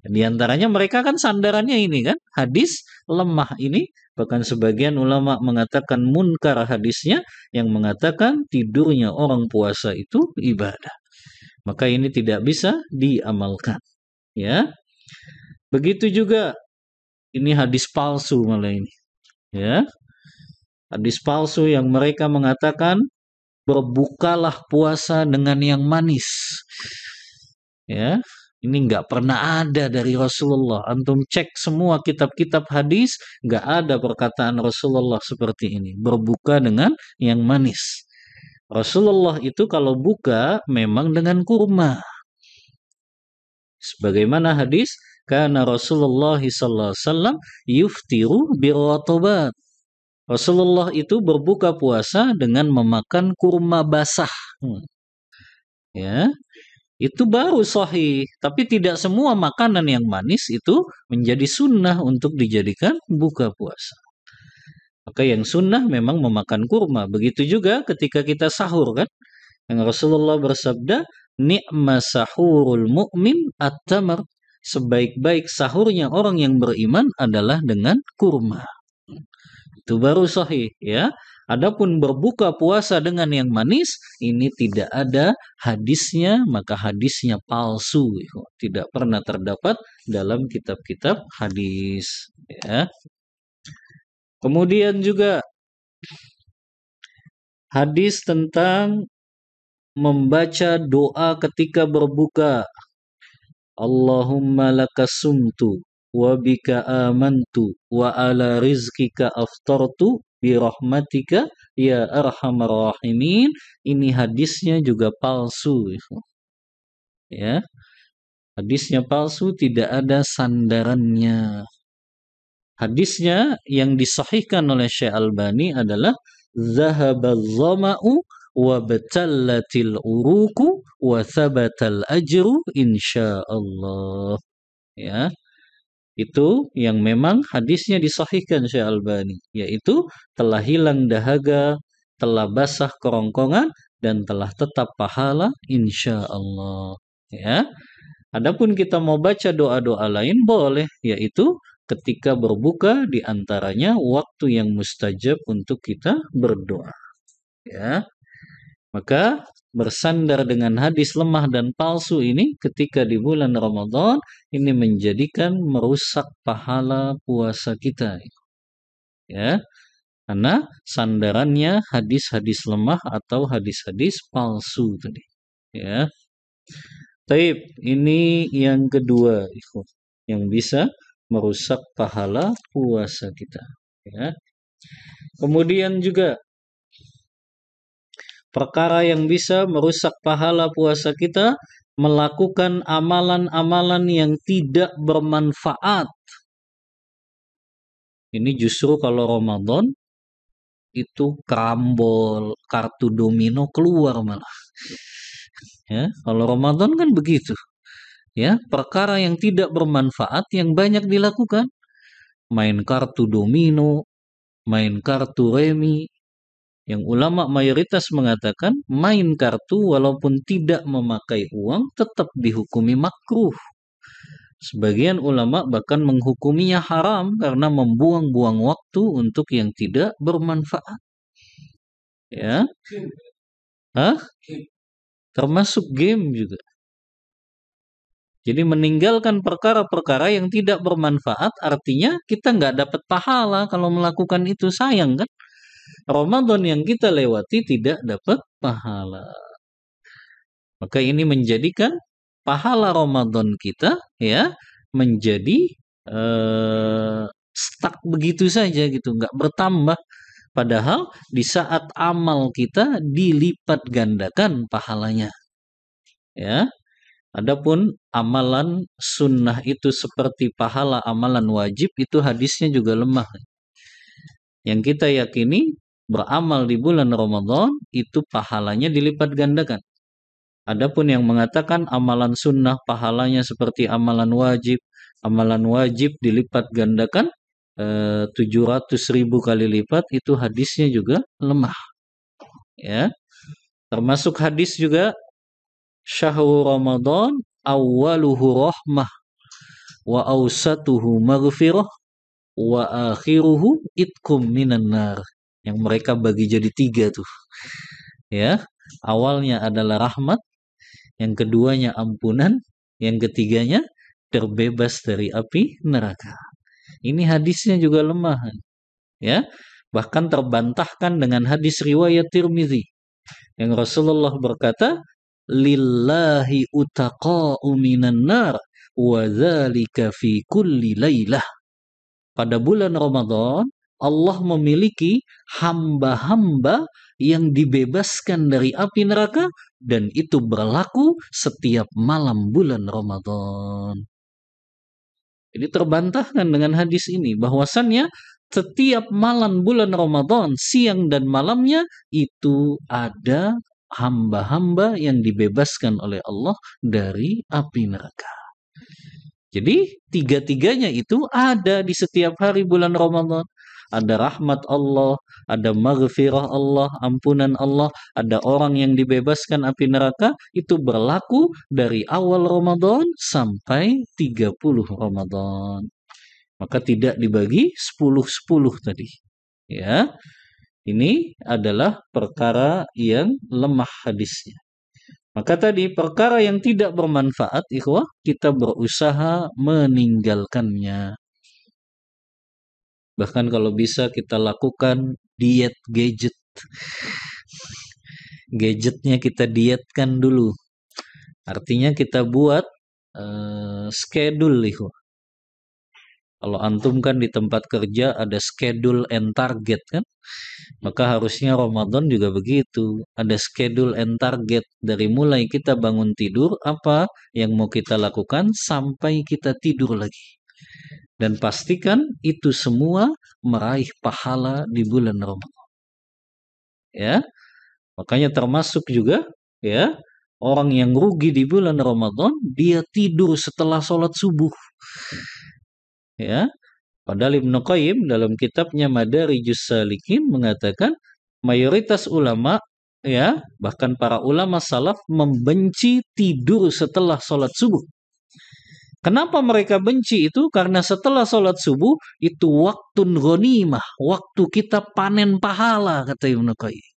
S1: Di antaranya mereka kan sandarannya ini kan hadis lemah ini, bahkan sebagian ulama mengatakan munkar hadisnya yang mengatakan tidurnya orang puasa itu ibadah. Maka ini tidak bisa diamalkan. Ya. Begitu juga ini hadis palsu malah ini. Ya. Hadis palsu yang mereka mengatakan berbukalah puasa dengan yang manis. Ya, ini nggak pernah ada dari Rasulullah. Antum cek semua kitab-kitab hadis, nggak ada perkataan Rasulullah seperti ini. Berbuka dengan yang manis. Rasulullah itu kalau buka memang dengan kurma. Sebagaimana hadis, karena Rasulullah SAW yuftiru birrotobat. Rasulullah itu berbuka puasa dengan memakan kurma basah. Ya, itu baru sahih. Tapi tidak semua makanan yang manis itu menjadi sunnah untuk dijadikan buka puasa. Maka yang sunnah memang memakan kurma. Begitu juga ketika kita sahur kan. Yang Rasulullah bersabda, ni'ma sahurul mu'min at-tamar. Sebaik-baik sahurnya orang yang beriman adalah dengan kurma. Itu baru sahih ya. Adapun berbuka puasa dengan yang manis ini tidak ada hadisnya, maka hadisnya palsu, tidak pernah terdapat dalam kitab-kitab hadis ya. Kemudian juga hadis tentang membaca doa ketika berbuka. Allahumma lakasumtu wa bika amantu wa ala rizkika aftartu birahmatika ya arhamar rahimin. Ini hadisnya juga palsu ya. Hadisnya palsu, tidak ada sandarannya. Hadisnya yang disahihkan oleh Syekh Albani adalah zahabaz zama'u wa batallatil uruku wa thabatal ajru insyaallah. Ya. Itu yang memang hadisnya disahihkan Syekh Albani, yaitu telah hilang dahaga, telah basah kerongkongan, dan telah tetap pahala insyaallah. Ya. Adapun kita mau baca doa-doa lain boleh, yaitu ketika berbuka di antaranya waktu yang mustajab untuk kita berdoa. Ya. Maka bersandar dengan hadis lemah dan palsu ini ketika di bulan Ramadan ini menjadikan merusak pahala puasa kita. Ya. Karena sandarannya hadis-hadis lemah atau hadis-hadis palsu tadi. Ya. Taib, ini yang kedua yang bisa merusak pahala puasa kita. Ya. Kemudian juga perkara yang bisa merusak pahala puasa kita, melakukan amalan-amalan yang tidak bermanfaat. Ini justru kalau Ramadan itu karambol, kartu domino keluar malah. Ya, kalau Ramadan kan begitu. Ya, perkara yang tidak bermanfaat yang banyak dilakukan. Main kartu domino, main kartu remi. Yang ulama mayoritas mengatakan main kartu walaupun tidak memakai uang tetap dihukumi makruh. Sebagian ulama bahkan menghukuminya haram karena membuang-buang waktu untuk yang tidak bermanfaat. Ya. Hah? Termasuk game juga. Jadi meninggalkan perkara-perkara yang tidak bermanfaat artinya kita nggak dapat pahala kalau melakukan itu, sayang kan? Ramadan yang kita lewati tidak dapat pahala. Maka ini menjadikan pahala Ramadan kita ya menjadi stuck begitu saja gitu, nggak bertambah. Padahal di saat amal kita dilipat gandakan pahalanya. Ya, adapun amalan sunnah itu seperti pahala amalan wajib itu hadisnya juga lemah. Yang kita yakini beramal di bulan Ramadan itu pahalanya dilipat gandakan. Adapun yang mengatakan amalan sunnah pahalanya seperti amalan wajib dilipat gandakan 700.000 kali lipat, itu hadisnya juga lemah. Ya, termasuk hadis juga syahrul Ramadan awwaluhu rahmah wa awsatuhu maghfirah wa akhiruhu itkum minan nar. Yang mereka bagi jadi 3 tuh. Ya, awalnya adalah rahmat, yang keduanya ampunan, yang ketiganya terbebas dari api neraka. Ini hadisnya juga lemah. Ya, bahkan terbantahkan dengan hadis riwayat Tirmizi yang Rasulullah berkata, lillahi utaqa'u minan nar wa dzalika fi kulli lailah. Pada bulan Ramadan Allah memiliki hamba-hamba yang dibebaskan dari api neraka, dan itu berlaku setiap malam bulan Ramadan. Jadi terbantahkan dengan hadis ini bahwasannya setiap malam bulan Ramadan, siang dan malamnya itu ada hamba-hamba yang dibebaskan oleh Allah dari api neraka. Jadi tiga-tiganya itu ada di setiap hari bulan Ramadan. Ada rahmat Allah, ada maghfirah Allah, ampunan Allah, ada orang yang dibebaskan api neraka, itu berlaku dari awal Ramadan sampai 30 Ramadan. Maka tidak dibagi 10-10 tadi. Ya, ini adalah perkara yang lemah hadisnya. Maka tadi perkara yang tidak bermanfaat, ikhwah, kita berusaha meninggalkannya. Bahkan kalau bisa kita lakukan diet gadget. Gadgetnya kita dietkan dulu. Artinya kita buat schedule, ikhwah. Kalau antum kan di tempat kerja ada schedule and target kan, maka harusnya Ramadan juga begitu. Ada schedule and target dari mulai kita bangun tidur apa yang mau kita lakukan sampai kita tidur lagi. Dan pastikan itu semua meraih pahala di bulan Ramadan. Ya, makanya termasuk juga ya orang yang rugi di bulan Ramadan, dia tidur setelah sholat subuh. Ya, padahal Ibnu Qayyim dalam kitabnya Madarijus Salikin mengatakan mayoritas ulama, ya bahkan para ulama salaf, membenci tidur setelah sholat subuh. Kenapa mereka benci itu? Karena setelah sholat subuh itu waktu ghanimah, waktu kita panen pahala, kata Ibnu Qayyim.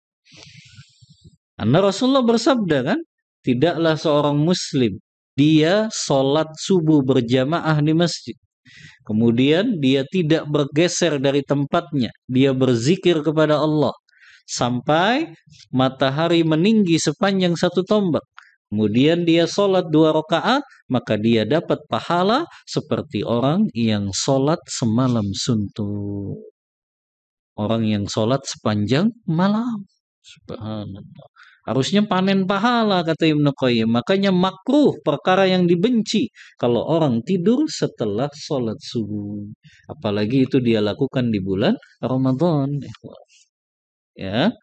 S1: Karena Rasulullah bersabda kan, tidaklah seorang muslim dia sholat subuh berjamaah di masjid, kemudian dia tidak bergeser dari tempatnya, dia berzikir kepada Allah sampai matahari meninggi sepanjang 1 tombak. Kemudian dia sholat 2 rakaat, maka dia dapat pahala seperti orang yang sholat semalam suntuk. Orang yang sholat sepanjang malam. Subhanallah. Harusnya panen pahala, kata Ibnu Qayyim. Makanya makruh, perkara yang dibenci kalau orang tidur setelah sholat subuh. Apalagi itu dia lakukan di bulan Ramadan. Ya,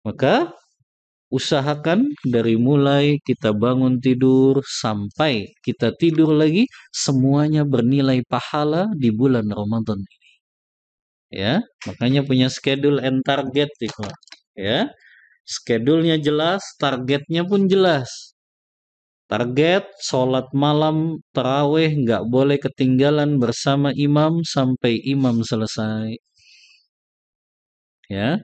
S1: maka usahakan dari mulai kita bangun tidur sampai kita tidur lagi, semuanya bernilai pahala di bulan Ramadan ini. Ya, makanya punya schedule and target, ya. Schedule-nya jelas, targetnya pun jelas. Target sholat malam tarawih nggak boleh ketinggalan bersama imam sampai imam selesai. Ya,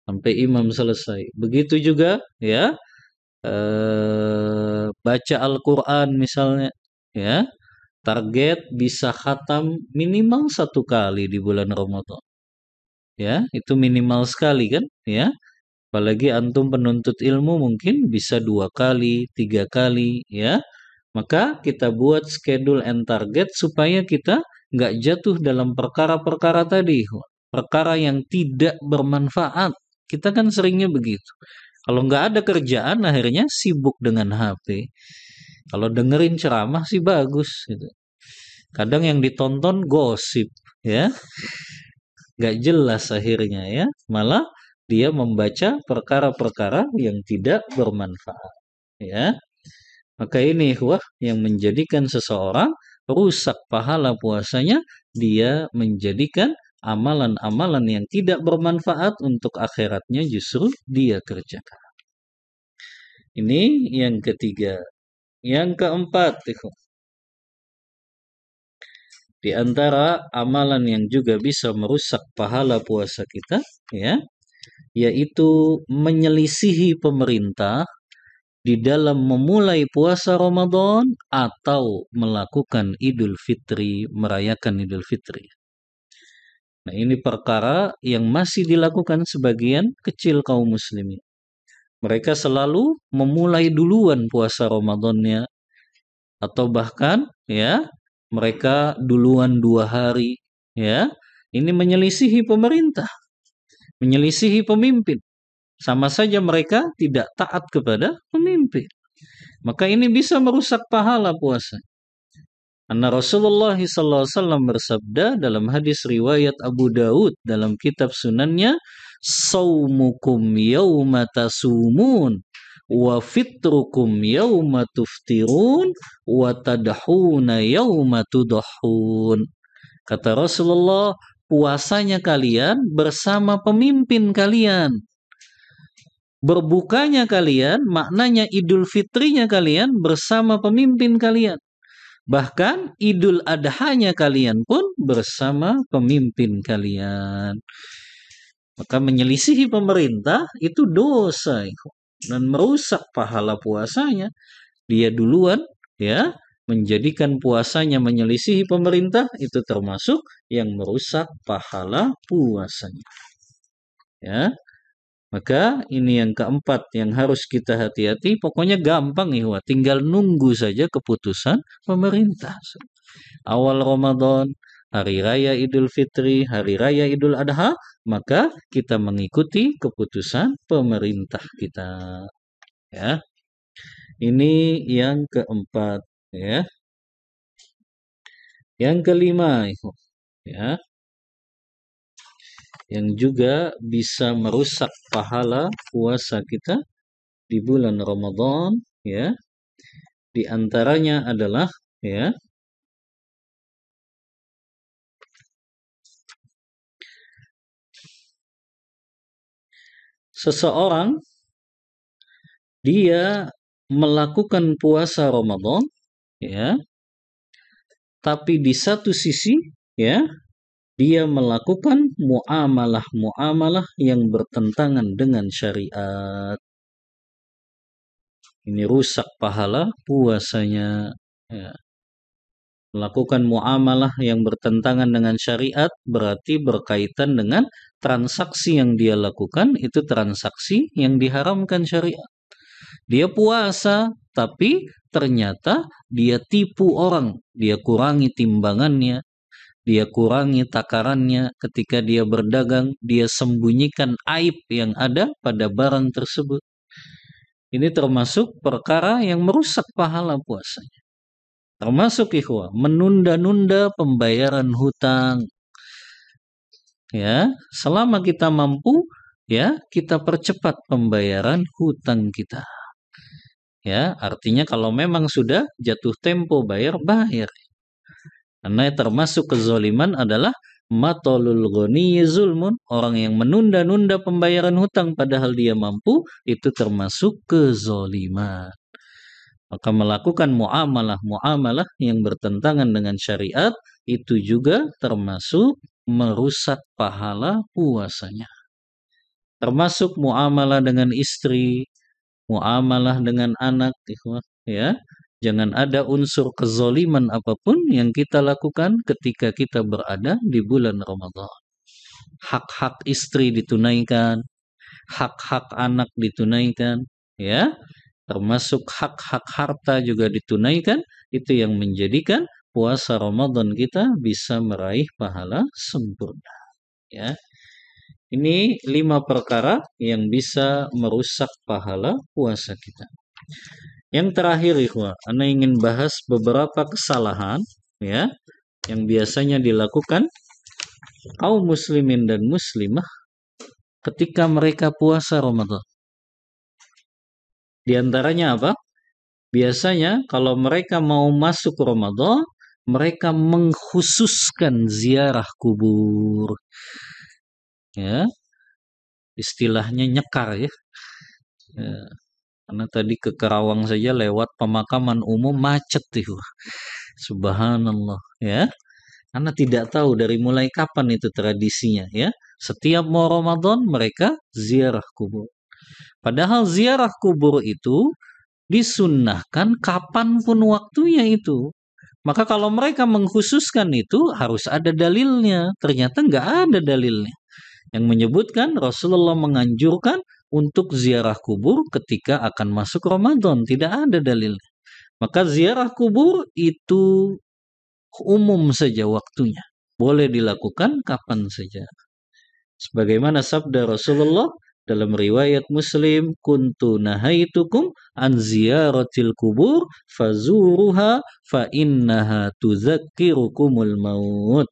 S1: sampai imam selesai. Begitu juga ya, baca Al-Quran misalnya, ya, target bisa khatam minimal 1 kali di bulan Ramadan. Ya, itu minimal sekali kan, ya. Apalagi antum penuntut ilmu mungkin bisa 2 kali, 3 kali, ya. Maka kita buat schedule and target supaya kita nggak jatuh dalam perkara-perkara tadi, perkara yang tidak bermanfaat. Kita kan seringnya begitu. Kalau nggak ada kerjaan, akhirnya sibuk dengan HP. Kalau dengerin ceramah sih bagus, gitu. Kadang yang ditonton gosip, ya, nggak jelas akhirnya ya. Malah dia membaca perkara-perkara yang tidak bermanfaat, ya. Maka ini yang menjadikan seseorang rusak pahala puasanya, dia menjadikan amalan-amalan yang tidak bermanfaat untuk akhiratnya justru dia kerjakan. Ini yang ketiga. Yang keempat, di antara amalan yang juga bisa merusak pahala puasa kita, ya, yaitu menyelisihi pemerintah di dalam memulai puasa Ramadan atau melakukan Idul Fitri, merayakan Idul Fitri. Nah, ini perkara yang masih dilakukan sebagian kecil kaum muslimin. Mereka selalu memulai duluan puasa Ramadannya, atau bahkan ya mereka duluan 2 hari, ya. Ini menyelisihi pemerintah, menyelisihi pemimpin. Sama saja mereka tidak taat kepada pemimpin. Maka ini bisa merusak pahala puasa. Anna Rasulullah SAW bersabda dalam hadis riwayat Abu Daud dalam kitab sunannya, "Saumukum yawma tasumun, wa fitrukum yawma tuftirun, wa tadhuna yawma tudahun." Kata Rasulullah, puasanya kalian bersama pemimpin kalian. Berbukanya kalian, maknanya Idul Fitrinya kalian bersama pemimpin kalian. Bahkan Idul Adhanya kalian pun bersama pemimpin kalian. Maka menyelisihi pemerintah itu dosa dan merusak pahala puasanya. Dia duluan ya menjadikan puasanya menyelisihi pemerintah, itu termasuk yang merusak pahala puasanya. Ya. Maka ini yang keempat yang harus kita hati-hati. Pokoknya gampang ya, tinggal nunggu saja keputusan pemerintah. Awal Ramadan, hari raya Idul Fitri, hari raya Idul Adha, maka kita mengikuti keputusan pemerintah kita. Ya. Ini yang keempat, ya. Yang kelima, ya, yang juga bisa merusak pahala puasa kita di bulan Ramadan, ya. Di antaranya adalah ya seseorang dia melakukan puasa Ramadan, ya, tapi di satu sisi ya dia melakukan muamalah-muamalah yang bertentangan dengan syariat. Ini rusak pahala puasanya. Ya. Melakukan muamalah yang bertentangan dengan syariat berarti berkaitan dengan transaksi yang dia lakukan, itu transaksi yang diharamkan syariat. Dia puasa, tapi ternyata dia tipu orang. Dia kurangi timbangannya, dia kurangi takarannya ketika dia berdagang, dia sembunyikan aib yang ada pada barang tersebut. Ini termasuk perkara yang merusak pahala puasanya. Termasuk menunda-nunda pembayaran hutang. Ya, selama kita mampu, ya, kita percepat pembayaran hutang kita. Ya, artinya kalau memang sudah jatuh tempo bayar. Karena termasuk kezaliman adalah matolul ghani zulmun. Orang yang menunda-nunda pembayaran hutang padahal dia mampu, itu termasuk kezaliman. Maka melakukan muamalah yang bertentangan dengan syariat itu juga termasuk merusak pahala puasanya. Termasuk muamalah dengan istri, muamalah dengan anak, ya. Jangan ada unsur kezaliman apapun yang kita lakukan ketika kita berada di bulan Ramadan. Hak-hak istri ditunaikan, hak-hak anak ditunaikan, ya. Termasuk hak-hak harta juga ditunaikan, itu yang menjadikan puasa Ramadan kita bisa meraih pahala sempurna. Ya, ini 5 perkara yang bisa merusak pahala puasa kita. Yang terakhir, ikhwah, Ana ingin bahas beberapa kesalahan ya yang biasanya dilakukan kaum muslimin dan muslimah ketika mereka puasa Ramadan. Di antaranya apa? Biasanya kalau mereka mau masuk Ramadan, mereka mengkhususkan ziarah kubur. Ya, istilahnya nyekar ya. Ya, karena tadi ke Karawang saja lewat pemakaman umum macet tuh. Subhanallah ya. Karena tidak tahu dari mulai kapan itu tradisinya ya. Setiap mau Ramadan mereka ziarah kubur. Padahal ziarah kubur itu disunnahkan kapanpun waktunya itu. Maka kalau mereka mengkhususkan itu harus ada dalilnya. Ternyata nggak ada dalilnya. Yang menyebutkan Rasulullah menganjurkan untuk ziarah kubur ketika akan masuk Ramadan. Tidak ada dalilnya. Maka ziarah kubur itu umum saja waktunya. Boleh dilakukan kapan saja. Sebagaimana sabda Rasulullah dalam riwayat Muslim, kuntu nahaitukum an ziyaratil kubur fazuruha fa innaha tuzakkirukumul maut.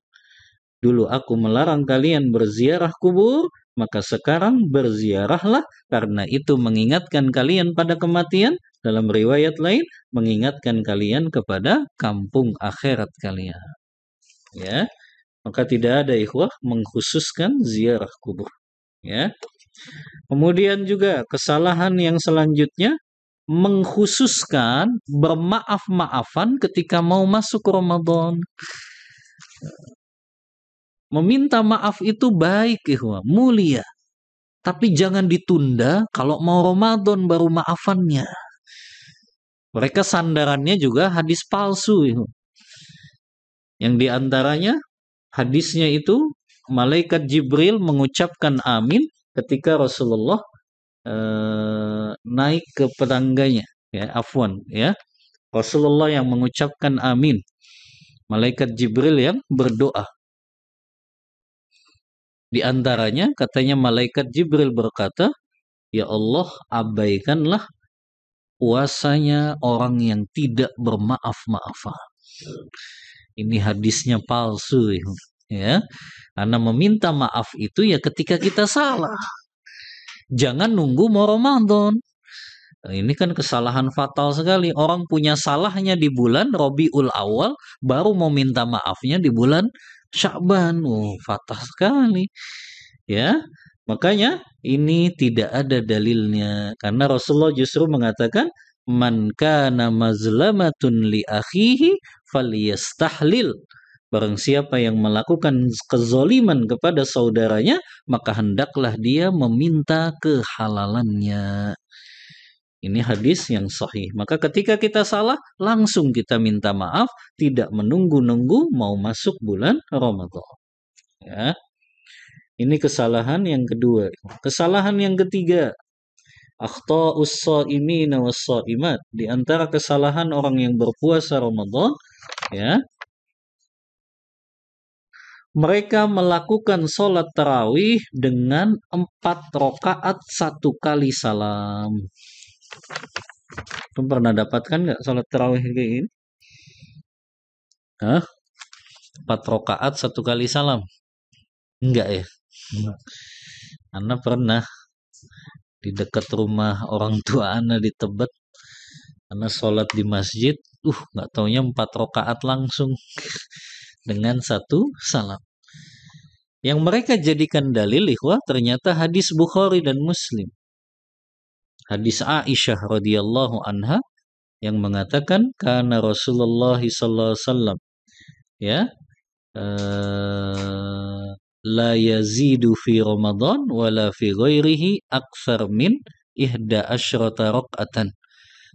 S1: Dulu aku melarang kalian berziarah kubur, maka sekarang berziarahlah karena itu mengingatkan kalian pada kematian. Dalam riwayat lain, mengingatkan kalian kepada kampung akhirat kalian. Ya, maka tidak ada ikhwah mengkhususkan ziarah kubur. Ya. Kemudian juga kesalahan yang selanjutnya mengkhususkan bermaaf-maafan ketika mau masuk Ramadan. Meminta maaf itu baik, ikhwah, mulia. Tapi jangan ditunda kalau mau Ramadan baru maafannya. Mereka sandarannya juga hadis palsu, ikhwah. Yang diantaranya hadisnya itu malaikat Jibril mengucapkan amin ketika Rasulullah naik ke petangganya, ya, afwan, ya. Rasulullah yang mengucapkan amin. Malaikat Jibril yang berdoa. Di antaranya katanya malaikat Jibril berkata, "Ya Allah, abaikanlah puasanya orang yang tidak bermaaf-maafan." Ini hadisnya palsu, ya. Karena meminta maaf itu ya ketika kita salah. Jangan nunggu mau Ramadan. Ini kan kesalahan fatal sekali. Orang punya salahnya di bulan Rabiul Awal, baru mau minta maafnya di bulan Sya'ban. Fatal sekali. Ya, makanya ini tidak ada dalilnya. Karena Rasulullah justru mengatakan, "Man kana mazlamatun li akhihi falyastahlil." Barang siapa yang melakukan kezoliman kepada saudaranya, maka hendaklah dia meminta kehalalannya. Ini hadis yang sahih. Maka ketika kita salah, langsung kita minta maaf, tidak menunggu-nunggu mau masuk bulan Ramadan. Ya. Ini kesalahan yang kedua. Kesalahan yang ketiga, akhta'us sha'imina was-sha'imat. Di antara kesalahan orang yang berpuasa Ramadan, ya, mereka melakukan sholat tarawih dengan 4 rakaat 1 kali salam. Kamu pernah dapatkan nggak sholat tarawih kayak gini? Hah? 4 rakaat 1 kali salam? Enggak ya? Ana pernah di dekat rumah orang tua Ana di Tebet. Ana sholat di masjid, nggak taunya 4 rakaat langsung dengan 1 salam. Yang mereka jadikan dalil, ikhwah, ternyata hadis Bukhari dan Muslim. Hadis Aisyah radhiyallahu anha yang mengatakan kana Rasulullah sallallahu alaihi wasallam, ya, la yazidu fi Ramadan wala fi ghairihi aktsar min 11 rakaatan.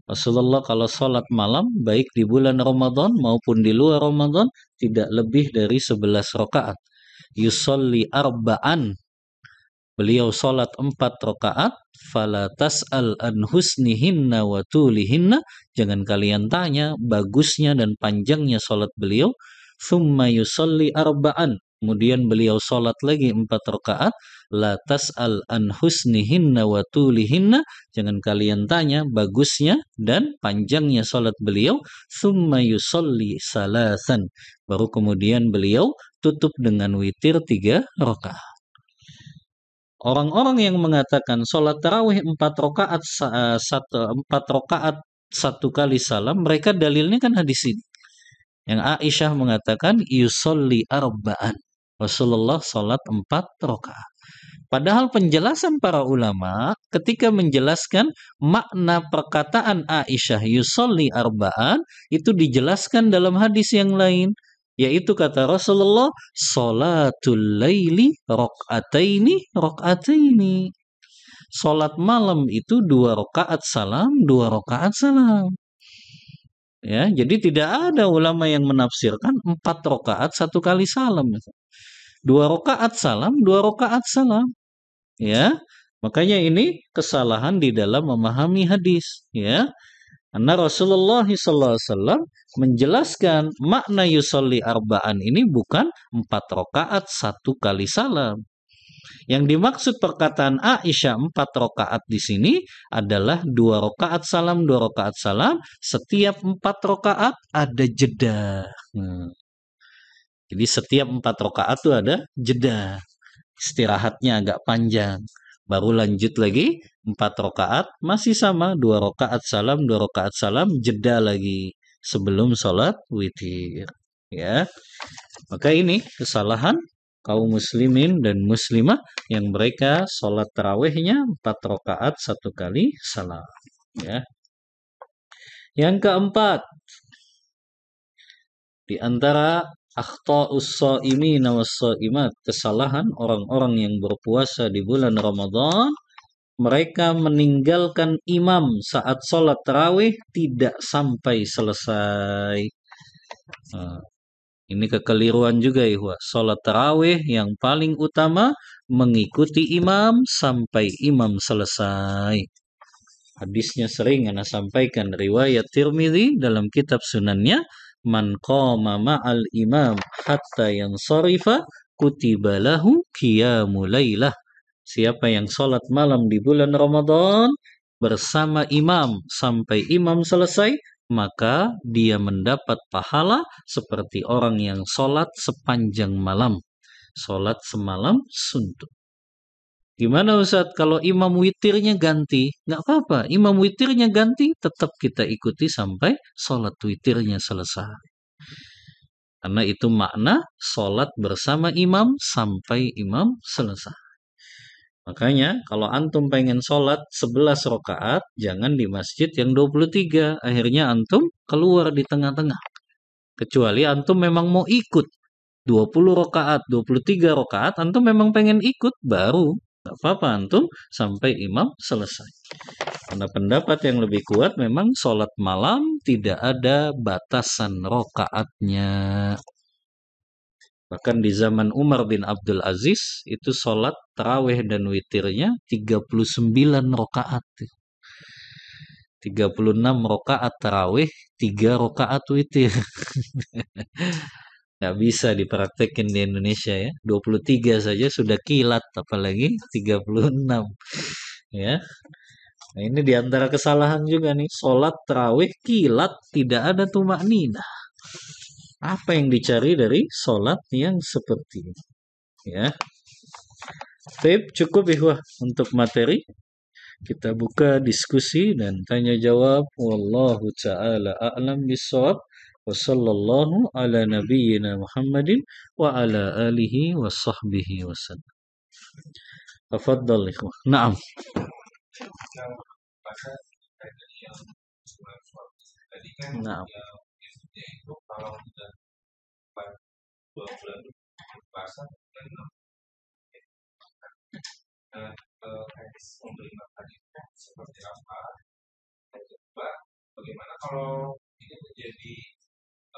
S1: Rasulullah kalau sholat malam baik di bulan Ramadan maupun di luar Ramadan tidak lebih dari 11 rakaat. Yusolli arba'an, Beliau sholat 4 rakaat, fala tas'al an husnihinna wa tulihinna, jangan kalian tanya bagusnya dan panjangnya sholat beliau. Thumma yusalli arba'an, kemudian beliau sholat lagi 4 rakaat, la tas'al an husnihinna wa tulihinna, jangan kalian tanya bagusnya dan panjangnya sholat beliau. Thumma yusalli salasan, baru kemudian beliau tutup dengan witir 3 rakaat. Orang-orang yang mengatakan sholat tarawih 4 rakaat, 4 rakaat 1 kali salam, mereka dalilnya kan hadis ini. Yang Aisyah mengatakan yusolli arba'an, Rasulullah sholat 4 rakaat. Padahal penjelasan para ulama ketika menjelaskan makna perkataan Aisyah yusolli arba'an itu dijelaskan dalam hadis yang lain. Yaitu kata Rasulullah, sholatul laili rok'ataini rok'ataini. Sholat malam itu 2 rakaat salam, 2 rakaat salam. Ya, jadi tidak ada ulama yang menafsirkan 4 rakaat 1 kali salam. 2 rakaat salam, 2 rakaat salam. Ya, makanya ini kesalahan di dalam memahami hadis. Ya, karena Rasulullah SAW menjelaskan makna yusolli arba'an ini bukan 4 rakaat 1 kali salam. Yang dimaksud perkataan Aisyah 4 rakaat di sini adalah 2 rakaat salam, 2 rakaat salam. Setiap 4 rakaat ada jeda. Jadi setiap 4 rakaat itu ada jeda. Istirahatnya agak panjang. Baru lanjut lagi 4 rakaat, masih sama 2 rakaat salam, 2 rakaat salam, jeda lagi sebelum sholat witir. Ya, maka ini kesalahan kaum muslimin dan muslimah yang mereka sholat tarawihnya 4 rakaat 1 kali salam. Ya. Yang keempat, di antara akhta'us sha'imin was sha'imat, kesalahan orang-orang yang berpuasa di bulan Ramadan, mereka meninggalkan imam saat sholat tarawih tidak sampai selesai. Nah, ini kekeliruan juga ya. Sholat tarawih yang paling utama mengikuti imam sampai imam selesai. Hadisnya sering Ana sampaikan, riwayat Tirmidzi dalam kitab sunannya, man qama ma'al imam hatta yansarifa kutiba lahu qiyamul lailah. Siapa yang sholat malam di bulan Ramadan bersama imam sampai imam selesai, maka dia mendapat pahala seperti orang yang sholat sepanjang malam. Sholat semalam suntuk. Gimana Ustaz kalau imam witirnya ganti? Nggak apa-apa, imam witirnya ganti, tetap kita ikuti sampai sholat witirnya selesai. Karena itu makna sholat bersama imam sampai imam selesai. Makanya kalau antum pengen sholat 11 rakaat, jangan di masjid yang 23. Akhirnya antum keluar di tengah-tengah. Kecuali antum memang mau ikut 20 rakaat, 23 rakaat, antum memang pengen ikut, baru nggak apa-apa antum sampai imam selesai. Karena pendapat yang lebih kuat memang sholat malam tidak ada batasan rakaatnya. Bahkan di zaman Umar bin Abdul Aziz itu sholat tarawih dan witirnya 39 rakaat. 36 rakaat tarawih, 3 rakaat witir. Nggak bisa dipraktekin di Indonesia ya. 23 saja sudah kilat, apalagi 36. Ya. Nah, ini diantara kesalahan juga nih. Sholat tarawih kilat, tidak ada tumakninah. Apa yang dicari dari sholat yang seperti ini? Ya. Baik, cukup ihwah untuk materi. Kita buka diskusi dan tanya jawab. Wallahu ta'ala a'lam bishawab. Wa sallallahu ala nabiyyina Muhammadin wa ala alihi wa sahbihi wasallam. Tafadhal ikhwah. Naam. Naam.
S2: Seperti apa? Dan kedua, bagaimana kalau ini menjadi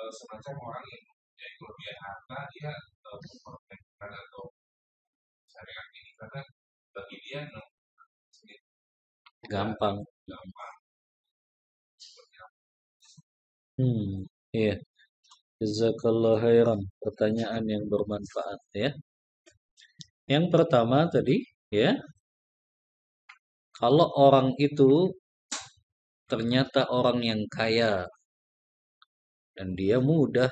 S2: semacam orang yang mempunyai kelebihan harta, dia memperbaikkan atau syariat ini karena bagi dia sedikit
S1: gampang.
S2: gampang.
S1: Iya. Jazakallah khairan. Pertanyaan yang bermanfaat ya. Yang pertama tadi ya, kalau orang itu ternyata orang yang kaya dan dia mudah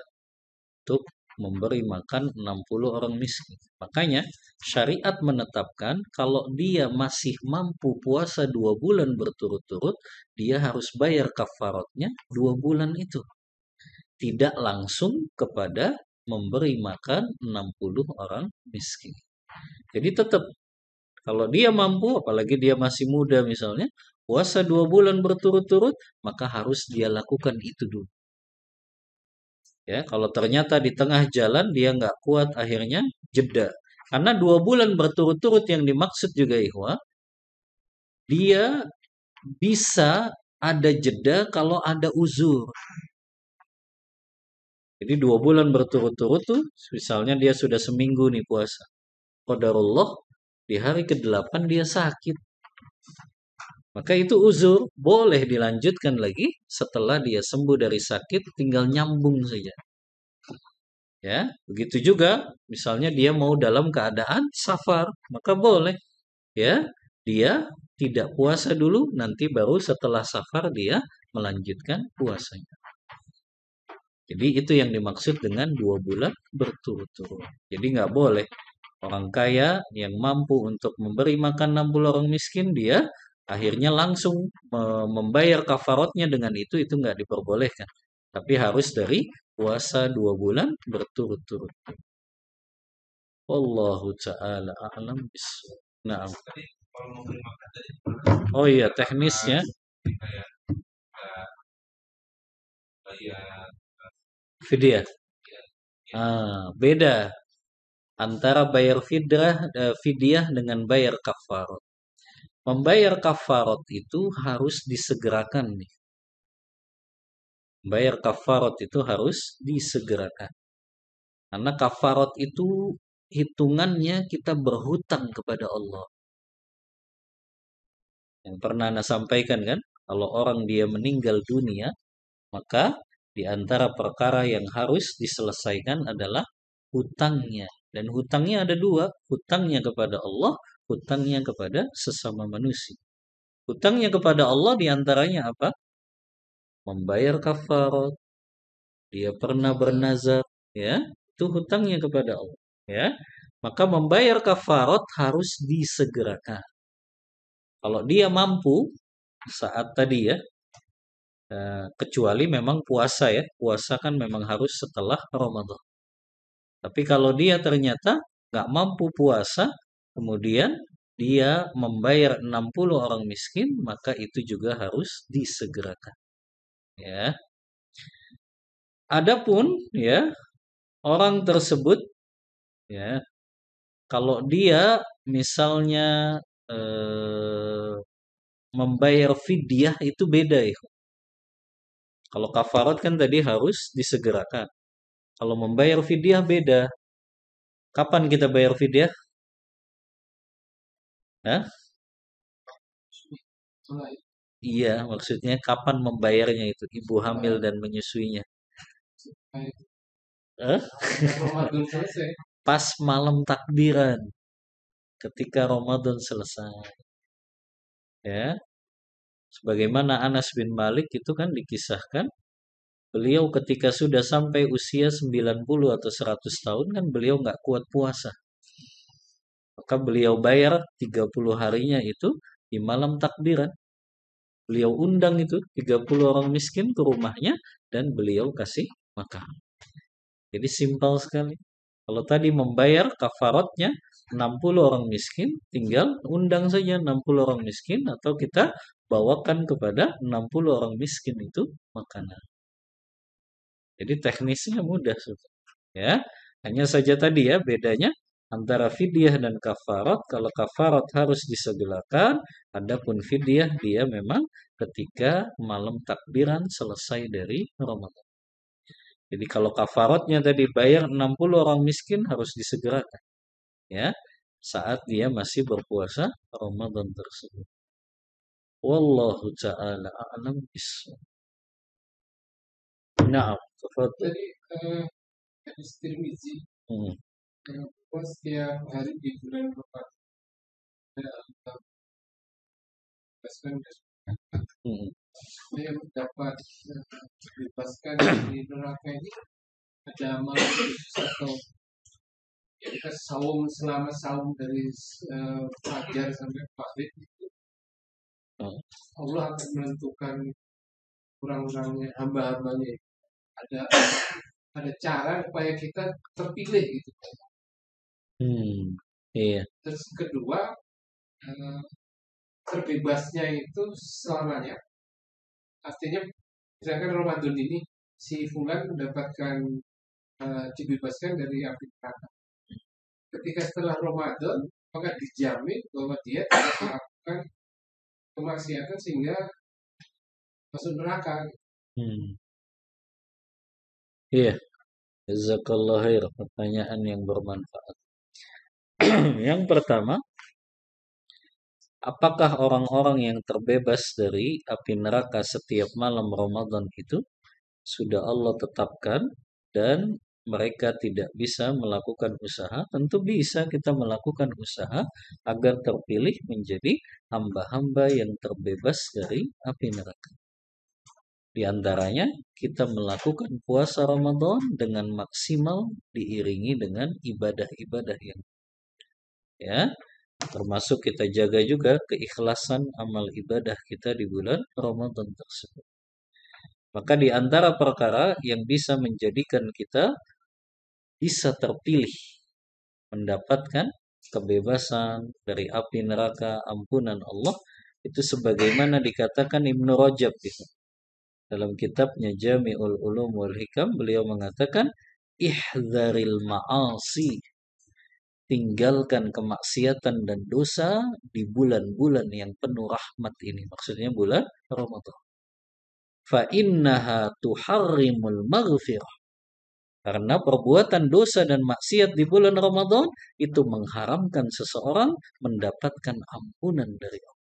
S1: untuk memberi makan 60 orang miskin. Makanya syariat menetapkan kalau dia masih mampu puasa 2 bulan berturut-turut, dia harus bayar kafaratnya 2 bulan itu. Tidak langsung kepada memberi makan 60 orang miskin. Jadi tetap kalau dia mampu, apalagi dia masih muda misalnya, puasa 2 bulan berturut-turut, maka harus dia lakukan itu dulu. Ya, kalau ternyata di tengah jalan dia nggak kuat, akhirnya jeda. Karena 2 bulan berturut-turut yang dimaksud juga ikhwah, dia bisa ada jeda kalau ada uzur. Jadi 2 bulan berturut-turut tuh, misalnya dia sudah seminggu nih puasa. Qadarullah, di hari ke-8 dia sakit. Maka itu uzur, boleh dilanjutkan lagi setelah dia sembuh dari sakit, tinggal nyambung saja. Ya, begitu juga misalnya dia mau dalam keadaan safar, maka boleh ya, dia tidak puasa dulu, nanti baru setelah safar dia melanjutkan puasanya. Jadi itu yang dimaksud dengan 2 bulan berturut-turut. Jadi nggak boleh orang kaya yang mampu untuk memberi makan 60 orang miskin, dia akhirnya langsung membayar kafaratnya dengan itu nggak diperbolehkan. Tapi harus dari puasa 2 bulan berturut-turut. Wallahu ta'ala a'lam bishawab. Nah,
S2: Tadi kalau mau beri makan tadi
S1: oh iya teknisnya
S2: kayak bayar
S1: fidyah.
S2: ya,
S1: Beda antara bayar fidyah dengan bayar kafarat. Membayar kafarat itu harus disegerakan nih. Bayar kafarat itu harus disegerakan. Karena kafarat itu hitungannya kita berhutang kepada Allah. Yang pernah Anda sampaikan kan, kalau orang dia meninggal dunia, maka di antara perkara yang harus diselesaikan adalah hutangnya. Dan hutangnya ada dua, hutangnya kepada Allah, hutangnya kepada sesama manusia. Hutangnya kepada Allah diantaranya apa? Membayar kafarat, dia pernah bernazar, ya, itu hutangnya kepada Allah, ya. Maka membayar kafarat harus disegerakan. Kalau dia mampu saat tadi ya, kecuali memang puasa ya, puasa kan memang harus setelah Ramadan. Tapi kalau dia ternyata nggak mampu puasa, kemudian dia membayar 60 orang miskin, maka itu juga harus disegerakan. Ya. Adapun ya orang tersebut ya kalau dia misalnya eh, membayar fidyah itu beda ya. Kalau kafarat kan tadi harus disegerakan. Kalau membayar fidyah beda. Kapan kita bayar fidyah? Hah? Iya, maksudnya kapan membayarnya itu ibu hamil dan menyusuinya. Eh? Pas malam takbiran, ketika Ramadan selesai. Ya, sebagaimana Anas bin Malik itu kan dikisahkan, beliau ketika sudah sampai usia 90 atau 100 tahun kan beliau nggak kuat puasa. Maka beliau bayar 30 harinya itu di malam takbiran. Beliau undang itu 30 orang miskin ke rumahnya dan beliau kasih makan. Jadi simpel sekali. Kalau tadi membayar kafaratnya 60 orang miskin, tinggal undang saja 60 orang miskin atau kita bawakan kepada 60 orang miskin itu makanan. Jadi teknisnya mudah ya. Hanya saja tadi ya bedanya antara fidyah dan kafarat. Kalau kafarat harus disegerakan, adapun fidyah dia memang ketika malam takbiran selesai dari Ramadan. Jadi kalau kafaratnya tadi bayar 60 orang miskin harus disegerakan. Ya. saat dia masih berpuasa Ramadan tersebut. Wallahu ta'ala a'lam bishawab. Na'am, tafadhal.
S2: Jadi hadis Tirmizi
S1: Hmm.
S2: bahwa setiap hari di bulan Ramadan bebaskan
S1: Hmm.
S2: yang dapat dibebaskan dari neraka ini ada amal khusus atau ya kita saum selama saum dari fajar sampai maghrib itu
S1: Oh.
S2: Allah akan menentukan kurang-kurangnya hamba-hambanya itu. Ada cara supaya kita terpilih gitu.
S1: Iya.
S2: Terus kedua terbebasnya itu selamanya. Artinya misalkan Ramadan ini si Fulan mendapatkan dibebaskan dari api neraka. Ketika setelah Ramadan maka dijamin bahwa dia tidak melakukan kemaksiatan sehingga masuk neraka.
S1: Iya. Jazakallah khair, pertanyaan yang bermanfaat. Yang pertama, apakah orang-orang yang terbebas dari api neraka setiap malam Ramadan itu sudah Allah tetapkan dan mereka tidak bisa melakukan usaha? Tentu bisa kita melakukan usaha agar terpilih menjadi hamba-hamba yang terbebas dari api neraka. Di antaranya kita melakukan puasa Ramadan dengan maksimal diiringi dengan ibadah-ibadah yang termasuk kita jaga juga keikhlasan amal ibadah kita di bulan Ramadan tersebut. Maka di antara perkara yang bisa menjadikan kita bisa terpilih mendapatkan kebebasan dari api neraka, ampunan Allah, itu sebagaimana dikatakan Ibnu Rajab itu. Dalam kitabnya Jami'ul Ulum wal Hikam, beliau mengatakan, ihdzaril ma'asi, tinggalkan kemaksiatan dan dosa di bulan-bulan yang penuh rahmat ini. Maksudnya bulan Ramadan. Fa innaha tuharrimul maghfirah. Karena perbuatan dosa dan maksiat di bulan Ramadan itu mengharamkan seseorang mendapatkan ampunan dari Allah.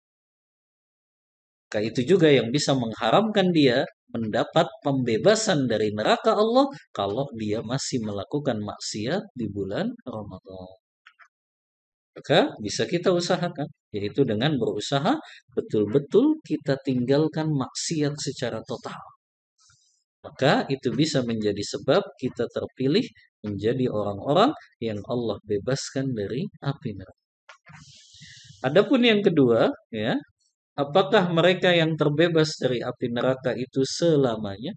S1: Maka itu juga yang bisa mengharamkan dia mendapat pembebasan dari neraka Allah kalau dia masih melakukan maksiat di bulan Ramadan. Maka bisa kita usahakan, yaitu dengan berusaha betul-betul kita tinggalkan maksiat secara total. Maka itu bisa menjadi sebab kita terpilih menjadi orang-orang yang Allah bebaskan dari api neraka. Adapun yang kedua, apakah mereka yang terbebas dari api neraka itu selamanya?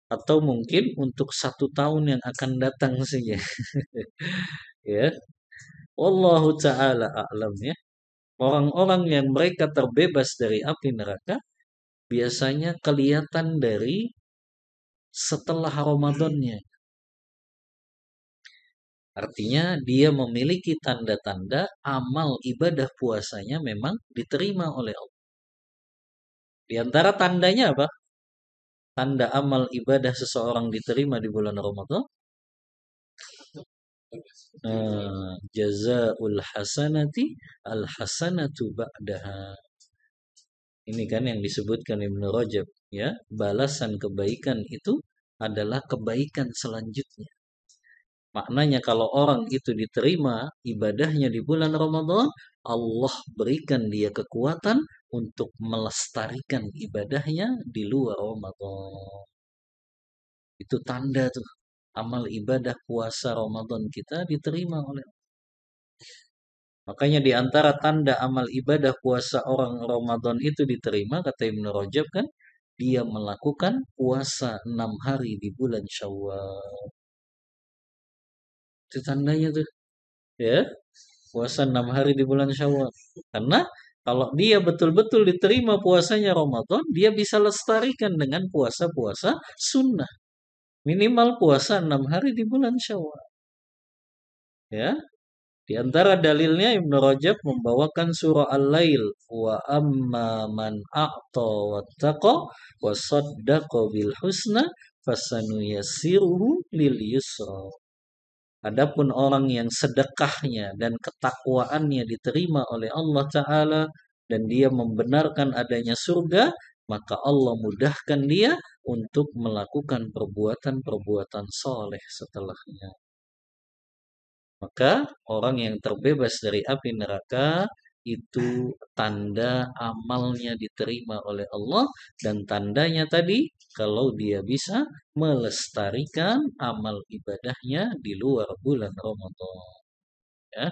S1: Atau mungkin untuk 1 tahun yang akan datang saja? Ya, Wallahu ta'ala a'lam ya. Orang-orang yang mereka terbebas dari api neraka biasanya kelihatan dari setelah Ramadannya. Artinya dia memiliki tanda-tanda amal ibadah puasanya memang diterima oleh Allah. Di antara tandanya apa? Tanda amal ibadah seseorang diterima di bulan Ramadan. Jazaul hasanati al-hasanatu ba'daha. Ini kan yang disebutkan Ibnu Rajab, ya. Balasan kebaikan itu adalah kebaikan selanjutnya. Maknanya kalau orang itu diterima ibadahnya di bulan Ramadan, Allah berikan dia kekuatan untuk melestarikan ibadahnya di luar Ramadan. Itu tanda tuh amal ibadah puasa Ramadan kita diterima oleh Allah. Makanya di antara tanda amal ibadah puasa orang Ramadan itu diterima, kata Ibnu Rajab kan, dia melakukan puasa 6 hari di bulan Syawal. Itu tandanya tuh, ya. Puasa 6 hari di bulan Syawal. Karena kalau dia betul-betul diterima puasanya Ramadan, dia bisa lestarikan dengan puasa-puasa sunnah. Minimal puasa 6 hari di bulan Syawal. Ya. Di antara dalilnya Ibnu Rajab membawakan surah Al-Lail, wa amma man a'ta wattaqa wa saddaqa bil husna fasanuyassiruhu lil yusra. Adapun orang yang sedekahnya dan ketakwaannya diterima oleh Allah Ta'ala dan dia membenarkan adanya surga, maka Allah mudahkan dia untuk melakukan perbuatan-perbuatan soleh setelahnya. Maka orang yang terbebas dari api neraka itu tanda amalnya diterima oleh Allah, dan tandanya tadi kalau dia bisa melestarikan amal ibadahnya di luar bulan Ramadan. Ya.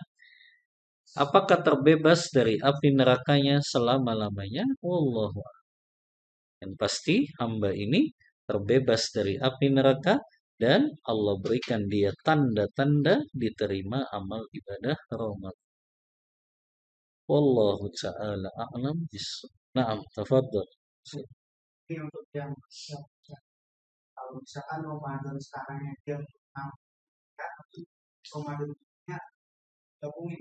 S1: Apakah terbebas dari api nerakanya selama-lamanya? Wallahu a'lam. Yang pasti hamba ini terbebas dari api neraka dan Allah berikan dia tanda-tanda diterima amal ibadah Ramadan. Wallahu ta'ala a'lam bissawab. Naam, tafadhal.
S3: Ini untuk yang kalau misalkan Ramadan sekarang yang dia Ramadannya gabungin.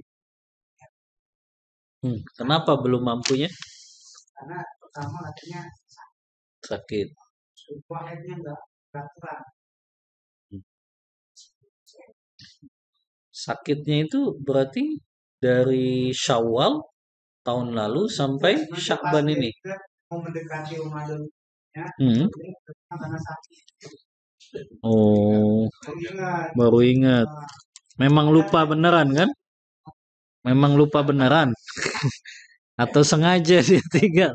S1: Kenapa belum mampunya?
S3: Karena pertama katanya
S1: Sakit.
S3: wahidnya enggak beraturan.
S1: Sakitnya itu berarti dari Syawal tahun lalu sampai Syakban ini.
S3: Mau mendekati Ramadan karena sakit.
S1: Oh, baru ingat. Memang lupa beneran kan? Memang lupa beneran. Atau sengaja dia tinggal.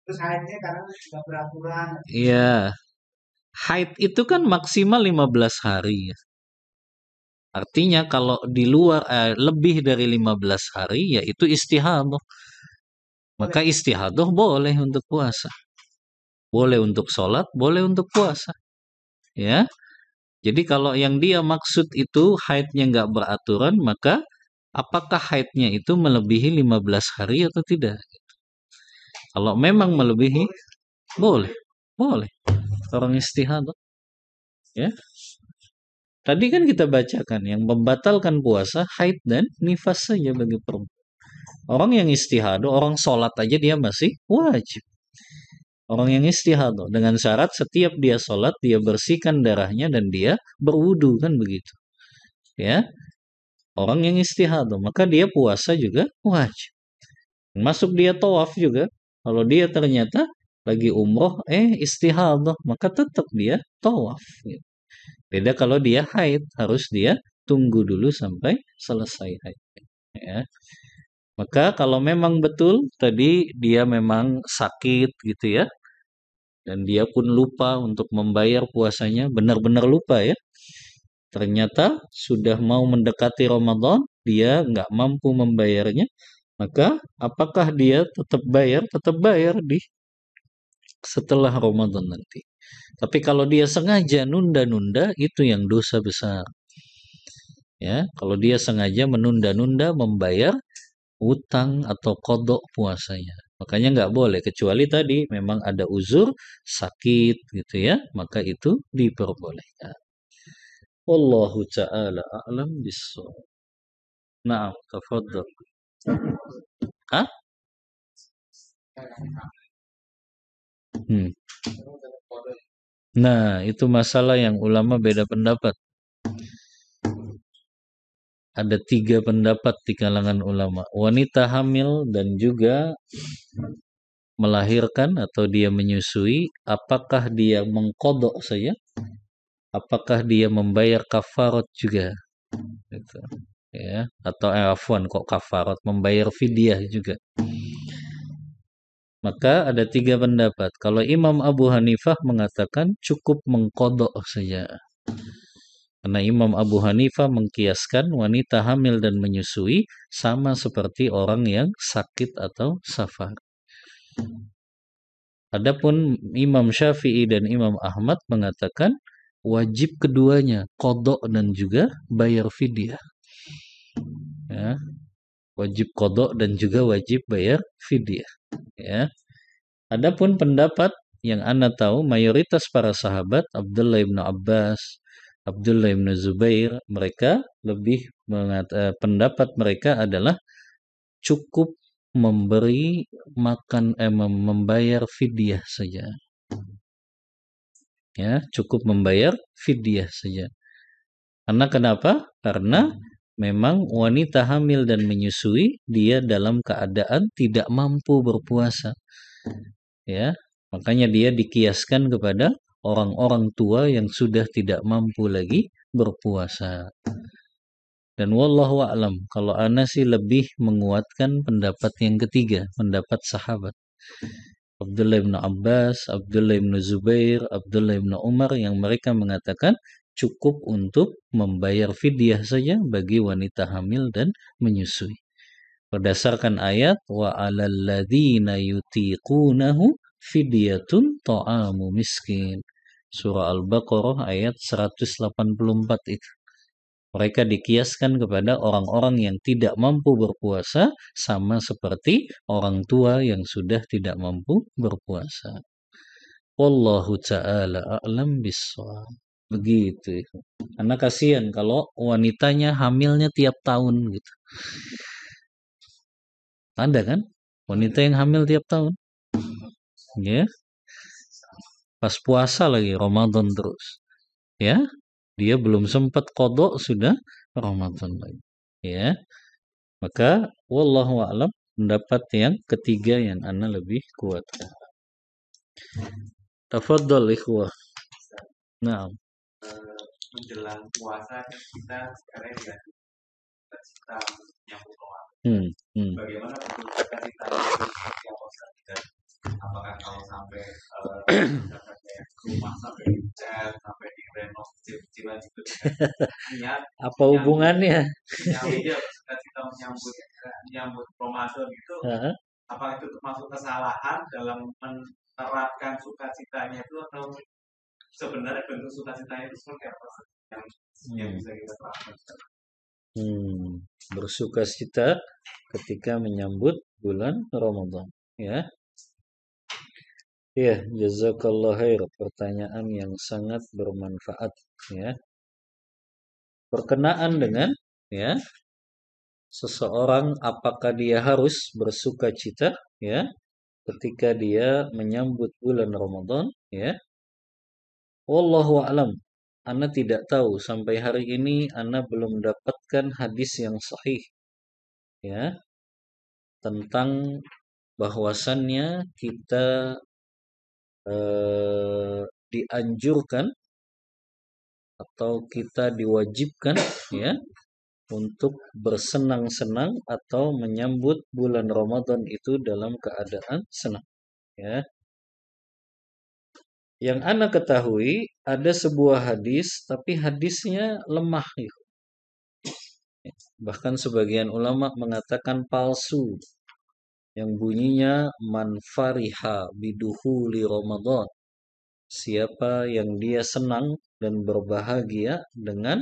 S3: Terus haidnya karena tidak beraturan.
S1: Iya. Haid itu kan maksimal 15 hari. Artinya kalau di luar lebih dari 15 hari yaitu istihadah. Maka istihadah boleh untuk puasa. Boleh untuk sholat, boleh untuk puasa. Ya. Jadi kalau yang dia maksud itu haidnya nggak beraturan, maka apakah haidnya itu melebihi 15 hari atau tidak? Kalau memang melebihi, boleh. Boleh. Orang istihadah. Ya. Tadi kan kita bacakan yang membatalkan puasa haid dan nifas saja bagi perempuan. Orang yang istihadah, orang sholat aja dia masih wajib. Orang yang istihadah dengan syarat setiap dia sholat dia bersihkan darahnya dan dia berwudu, kan begitu. Ya. Orang yang istihadah maka dia puasa juga wajib. Masuk dia tawaf juga. Kalau dia ternyata lagi umroh istihadah maka tetap dia tawaf. Gitu. Beda kalau dia haid, harus dia tunggu dulu sampai selesai haid. Ya. Maka kalau memang betul tadi dia memang sakit gitu ya, dan dia pun lupa untuk membayar puasanya, benar-benar lupa ya. Ternyata sudah mau mendekati Ramadan, dia nggak mampu membayarnya, maka apakah dia tetap bayar? Tetap bayar di setelah Ramadan nanti. Tapi kalau dia sengaja nunda-nunda, itu yang dosa besar. Ya, kalau dia sengaja menunda-nunda membayar utang atau kodok puasanya. Makanya nggak boleh, kecuali tadi memang ada uzur, sakit gitu ya, maka itu diperbolehkan. Wallahu ta'ala a'lam bissawab. Naam, tafadhal. Hah? Nah, itu masalah yang ulama beda pendapat. Ada 3 pendapat di kalangan ulama. Wanita hamil dan juga melahirkan atau dia menyusui, apakah dia mengkodok saja? Apakah dia membayar kafarat juga? Gitu. Ya, atau afwan kok kafarat, membayar fidyah juga. Maka ada 3 pendapat. Kalau Imam Abu Hanifah mengatakan cukup mengkodok saja. Karena Imam Abu Hanifah mengkiaskan wanita hamil dan menyusui sama seperti orang yang sakit atau safar. Adapun Imam Syafi'i dan Imam Ahmad mengatakan wajib keduanya, kodok dan juga bayar fidyah. Ya, wajib kodok dan juga wajib bayar fidyah. Ya. Adapun pendapat yang Anda tahu, mayoritas para sahabat, Abdullah bin Abbas, Abdullah bin Zubair, mereka lebih pendapat mereka adalah cukup memberi makan membayar fidyah saja. Ya, cukup membayar fidyah saja. Karena kenapa? Karena memang wanita hamil dan menyusui dia dalam keadaan tidak mampu berpuasa. Ya, makanya dia dikiaskan kepada orang-orang tua yang sudah tidak mampu lagi berpuasa. Dan wallahu a'lam, kalau ana sih lebih menguatkan pendapat yang ketiga, pendapat sahabat. Abdullah bin Abbas, Abdullah bin Zubair, Abdullah bin Umar yang mereka mengatakan cukup untuk membayar fidyah saja bagi wanita hamil dan menyusui. Berdasarkan ayat wa 'alal ladzina yutiqunahu fidyatun ta'amu miskin. Surah Al-Baqarah ayat 184 itu. Mereka dikiaskan kepada orang-orang yang tidak mampu berpuasa sama seperti orang tua yang sudah tidak mampu berpuasa. Wallahu ta'ala a'lam bissawab. Begitu. Karena kasihan kalau wanitanya hamilnya tiap tahun gitu. Ada kan? Wanita yang hamil tiap tahun. Ya. Pas puasa lagi Ramadan terus. Ya. Dia belum sempat qadha sudah Ramadan lagi. Ya. Maka wallahu a'lam, pendapat yang ketiga yang ana lebih kuat. Tafadhal ikhwah. Naam.
S4: Menjelang puasa kan kita sekarang ya kita menyambut Ramadan. Bagaimana bentuk kita yang puasa kita? Apakah kalau sampai rumah sampai dicat, sampai direnov kecil-kecilan itu niat
S1: Apa hubungannya?
S4: Kita menyambut Ramadan itu, apakah itu termasuk kesalahan dalam menerapkan sukacitanya itu, atau sebenarnya bentuk sukacitanya itu seperti apa yang bisa kita terapkan?
S1: Bersukacita ketika menyambut bulan Ramadan, ya. Ya, jazakallah khair, pertanyaan yang sangat bermanfaat, ya. Berkenaan dengan, ya, seseorang apakah dia harus bersukacita, ya, ketika dia menyambut bulan Ramadan, ya. Wallahu a'lam. Ana tidak tahu sampai hari ini ana belum mendapatkan hadis yang sahih, ya, tentang bahwasannya kita dianjurkan atau kita diwajibkan, ya, untuk bersenang-senang atau menyambut bulan Ramadan itu dalam keadaan senang, ya. Yang ana ketahui ada sebuah hadis, tapi hadisnya lemah, ya. Bahkan sebagian ulama mengatakan palsu, yang bunyinya man fariha biduhuli Ramadan, siapa yang dia senang dan berbahagia dengan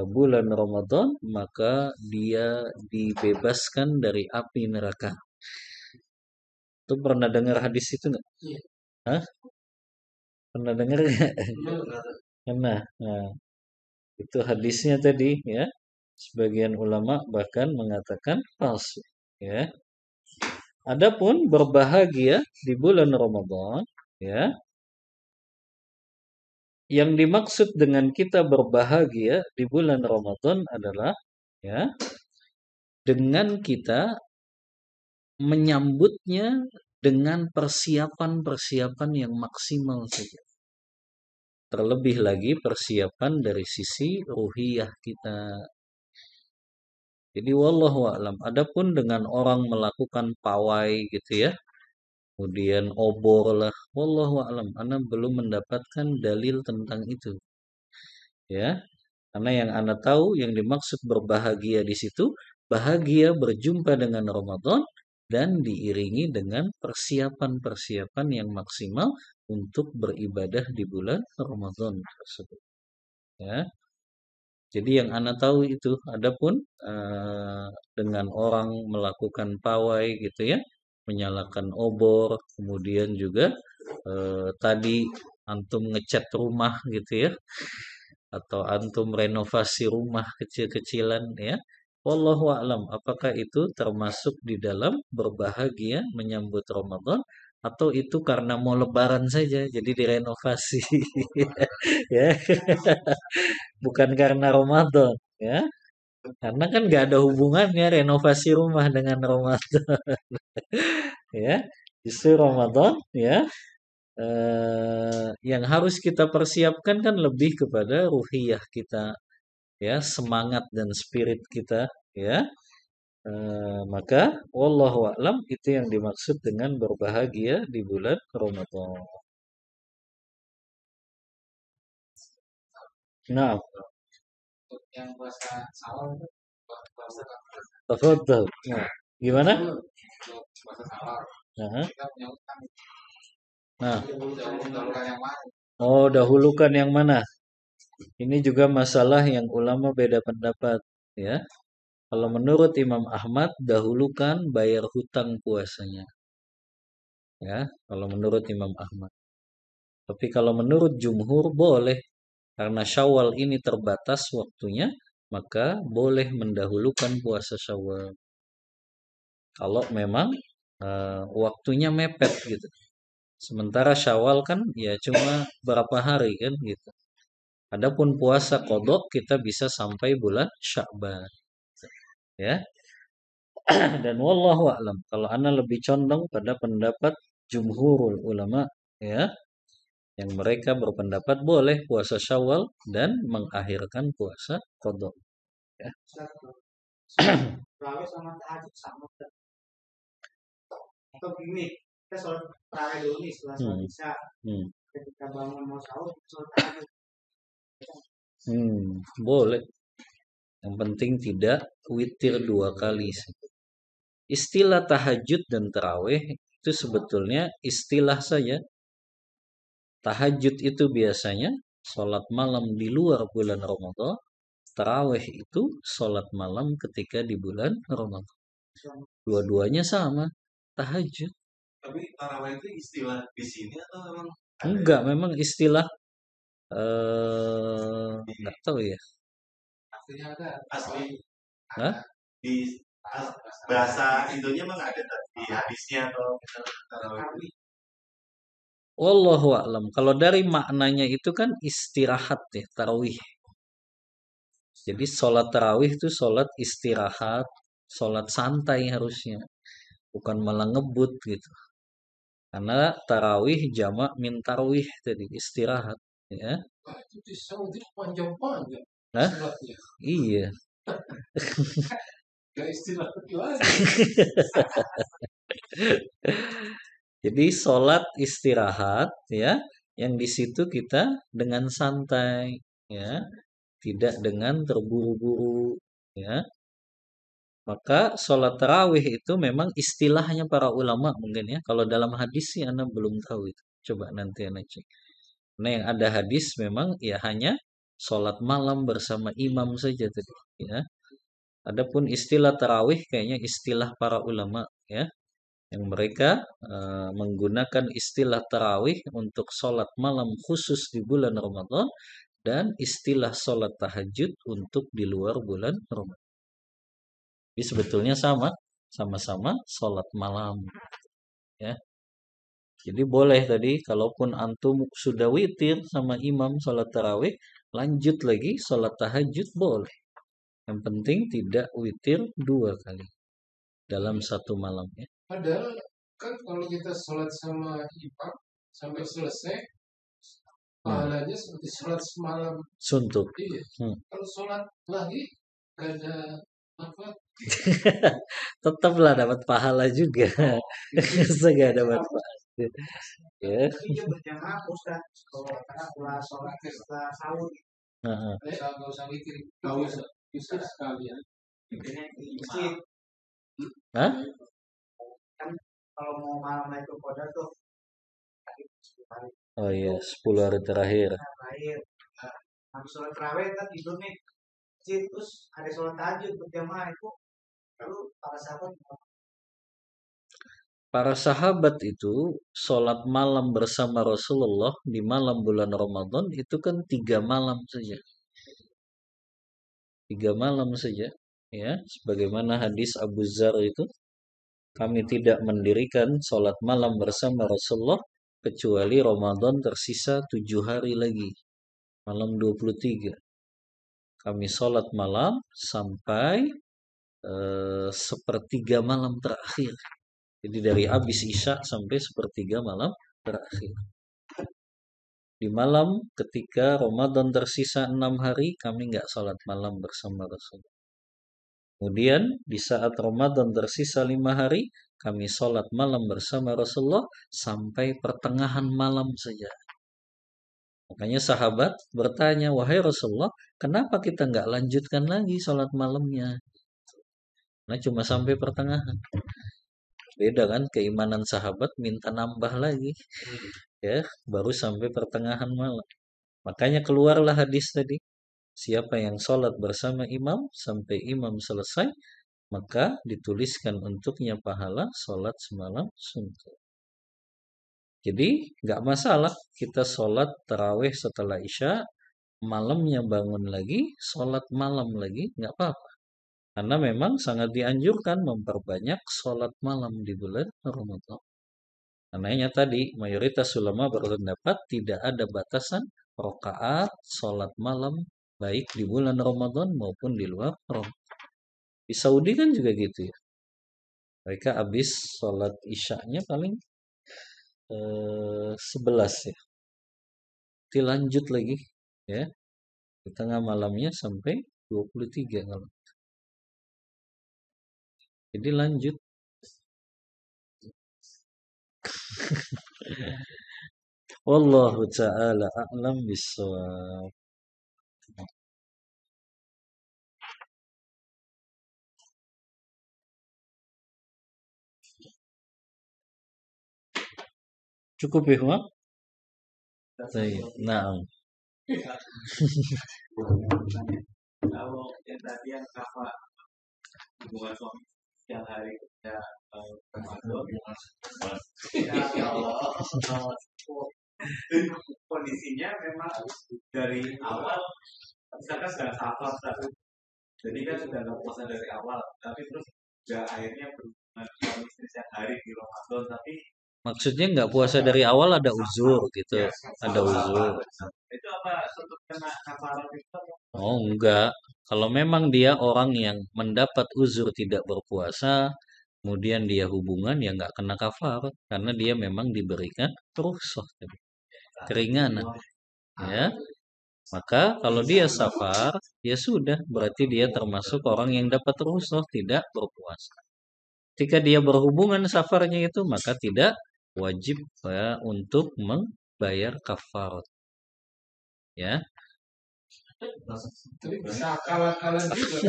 S1: bulan Ramadan, maka dia dibebaskan dari api neraka. Itu pernah dengar hadis itu nggak?
S2: Iya.
S1: Hah? Pernah dengar nggak? Pernah. Nah, itu hadisnya tadi, ya. Sebagian ulama bahkan mengatakan palsu, ya. Adapun berbahagia di bulan Ramadan, ya, yang dimaksud dengan kita berbahagia di bulan Ramadan adalah, ya, dengan kita menyambutnya dengan persiapan-persiapan yang maksimal saja. Terlebih lagi persiapan dari sisi ruhiyah kita. Jadi wallahu a'lam. Adapun dengan orang melakukan pawai gitu, ya, kemudian obor lah, wallahu a'lam, ana belum mendapatkan dalil tentang itu, ya. Karena yang ana tahu yang dimaksud berbahagia di situ bahagia berjumpa dengan Ramadan dan diiringi dengan persiapan-persiapan yang maksimal untuk beribadah di bulan Ramadan tersebut, ya. Jadi yang ana tahu itu. Adapun dengan orang melakukan pawai gitu, ya, menyalakan obor, kemudian juga tadi antum ngecat rumah gitu, ya, atau antum renovasi rumah kecil-kecilan, ya. Wallahu a'lam, apakah itu termasuk di dalam berbahagia menyambut Ramadan atau itu karena mau lebaran saja jadi direnovasi ya bukan karena Ramadan ya karena kan nggak ada hubungannya renovasi rumah dengan Ramadan ya justru Ramadan ya yang harus kita persiapkan kan lebih kepada ruhiyah kita ya semangat dan spirit kita ya. Maka wallahu a'lam itu yang dimaksud dengan berbahagia di bulan Ramadan. Nah,
S2: Untuk yang puasa sawal itu puasa
S1: tafadhal. Nah, gimana?
S2: untuk puasa sawal
S1: Nah,
S2: kita punya utang
S1: nah,
S2: dahulukan yang mana?
S1: oh dahulukan yang mana? Ini juga masalah yang ulama beda pendapat ya. Kalau menurut Imam Ahmad dahulukan bayar hutang puasanya. Ya, kalau menurut Imam Ahmad. Tapi kalau menurut jumhur boleh karena Syawal ini terbatas waktunya, maka boleh mendahulukan puasa Syawal. Kalau memang waktunya mepet gitu. Sementara Syawal kan ya cuma berapa hari kan gitu. Adapun puasa kodok kita bisa sampai bulan Sya'ban. Ya. Dan wallahu a'lam. Kalau ana lebih condong pada pendapat jumhurul ulama ya, yang mereka berpendapat boleh puasa Syawal dan mengakhirkan puasa qada. Ya.
S3: Terawih sama tahajud sama nggak? Atau gini, kita sholat terawih dulu nih setelah sholat isya. Ketika bangun mau sahur, sholat tahajud.
S1: Boleh. Yang penting tidak witir 2 kali. Istilah tahajud dan tarawih itu sebetulnya istilah saja. Tahajud itu biasanya sholat malam di luar bulan Ramadan. Tarawih itu sholat malam ketika di bulan Ramadan. Dua-duanya sama, tahajud.
S4: Tapi tarawih itu istilah di sini atau memang?
S1: Enggak, memang istilah nggak tahu ya.
S2: Artinya ada
S4: Asli.
S1: Hah?
S4: Di bahasa Indonya memang ada di hadisnya atau tarawih.
S1: Wallahu a'lam. Kalau dari maknanya itu kan istirahat ya, tarawih. Jadi sholat tarawih itu sholat istirahat, sholat santai harusnya. Bukan malah ngebut gitu. Karena tarawih jamak min tarawih tadi, istirahat. Ya.
S2: itu di Saudi panjang-panjang.
S1: Hah? Iya.
S2: Gak istilah lagi.
S1: Jadi sholat istirahat ya, yang di situ kita dengan santai ya, tidak dengan terburu-buru ya. Maka sholat tarawih itu memang istilahnya para ulama mungkin ya. Kalau dalam hadis sih Anda belum tahu itu. Coba nanti Anda cek. Nah yang ada hadis memang ya hanya sholat malam bersama imam saja tadi ya. Adapun istilah tarawih kayaknya istilah para ulama ya. Yang mereka menggunakan istilah tarawih untuk sholat malam khusus di bulan Ramadan dan istilah sholat tahajud untuk di luar bulan Ramadan. Jadi sebetulnya sama-sama sholat malam. Ya. Jadi boleh tadi, kalaupun antum sudah witir sama imam sholat tarawih, lanjut lagi sholat tahajud boleh. Yang penting tidak witir 2 kali dalam satu malam. Ya.
S2: Padahal kan kalau kita sholat sama imam sampai selesai, pahalanya seperti sholat semalam.
S1: Suntuk.
S2: Iya. Kalau sholat lagi gak ada apa?
S1: Tetaplah dapat pahala juga. Segala dapat pahala. Ya.
S3: Tapi dia berjamaah Ustaz. Kalau setelah sholat setelah sahur.
S2: Nggak usah mikir. Nggak usah. Bisa sekalian.
S3: Mikirnya masjid.
S1: Hah?
S3: Kan kalau mau malam itu koda tuh.
S1: Oh iya, 10 hari terakhir.
S3: Terakhir. Habis sholat terawih kan tidur nih. Terus ada sholat tahajud berjamaah itu. Lalu
S1: para sahabat itu sholat malam bersama Rasulullah di malam bulan Ramadan itu kan 3 malam saja. 3 malam saja, ya, sebagaimana hadis Abu Dzar itu kami tidak mendirikan sholat malam bersama Rasulullah kecuali Ramadan tersisa 7 hari lagi. Malam 23. Kami sholat malam sampai sepertiga malam terakhir. Jadi dari habis Isya sampai sepertiga malam terakhir. Di malam ketika Ramadan tersisa 6 hari, kami nggak sholat malam bersama Rasulullah. Kemudian di saat Ramadan tersisa 5 hari, kami sholat malam bersama Rasulullah sampai pertengahan malam saja. Makanya sahabat bertanya, wahai Rasulullah, kenapa kita nggak lanjutkan lagi sholat malamnya? Nah, cuma sampai pertengahan. Beda kan, keimanan sahabat minta nambah lagi. Ya, baru sampai pertengahan malam. Makanya keluarlah hadis tadi. Siapa yang sholat bersama imam sampai imam selesai, maka dituliskan untuknya pahala sholat semalam suntuk. Jadi nggak masalah kita sholat tarawih setelah Isya, malamnya bangun lagi, sholat malam lagi, nggak apa-apa. Karena memang sangat dianjurkan memperbanyak sholat malam di bulan Ramadan. Karenanya tadi mayoritas ulama berpendapat tidak ada batasan rakaat sholat malam baik di bulan Ramadan maupun di luar Ramadan. Di Saudi kan juga gitu ya. Mereka habis sholat Isya-nya paling 11 ya. Dilanjut lagi ya. Di tengah malamnya sampai 23 kalau. Jadi lanjut. Wallahu ta'ala a'lam bissawab. Cukup ya, Mak? Nah.
S4: Kalau yang tadi yang kafar hubungan suami yang hari kerja kondisinya memang dari awal misalkan sudah safar satu, jadi kan sudah nggak puasa dari awal, tapi terus juga akhirnya berhubungan suami istri setiap hari di Ramadan, tapi
S1: maksudnya nggak puasa dari awal ada uzur gitu, ya, ada uzur.
S4: Itu apa untuk kena kafarat itu?
S1: Oh enggak, kalau memang dia orang yang mendapat uzur tidak berpuasa, kemudian dia hubungan ya nggak kena kafarat karena dia memang diberikan rukhsah, keringanan, ya. Maka kalau dia safar, ya sudah, berarti dia termasuk orang yang dapat rukhsah tidak berpuasa. Jika dia berhubungan safarnya itu, maka tidak wajib ya, untuk membayar kafarat. Ya.
S2: Tapi bisa akal-akalan juga.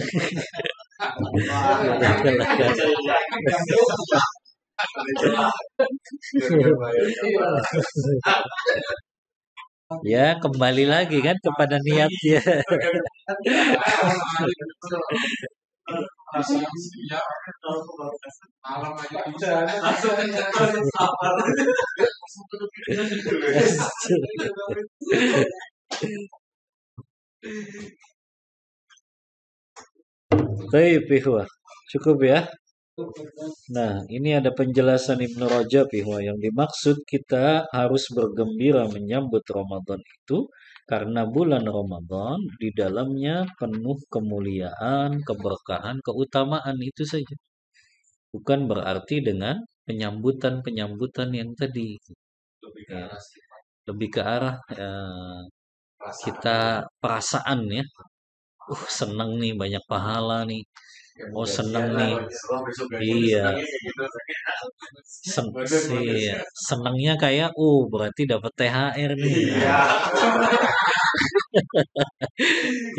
S1: Ya, kembali lagi kan kepada niatnya.
S2: Malam aja bisa.
S1: Baik, Ihwa. Cukup ya. Nah, ini ada penjelasan Ibnu Rajab, Ihwa. Yang dimaksud kita harus bergembira menyambut Ramadan itu karena bulan Ramadan di dalamnya penuh kemuliaan, keberkahan, keutamaan itu saja. Bukan berarti dengan penyambutan-penyambutan yang tadi. Ya, lebih ke arah kita perasaan ya. Seneng nih, banyak pahala nih. Oh seneng nih. Iya. Iya. Senengnya kayak berarti dapat THR nih.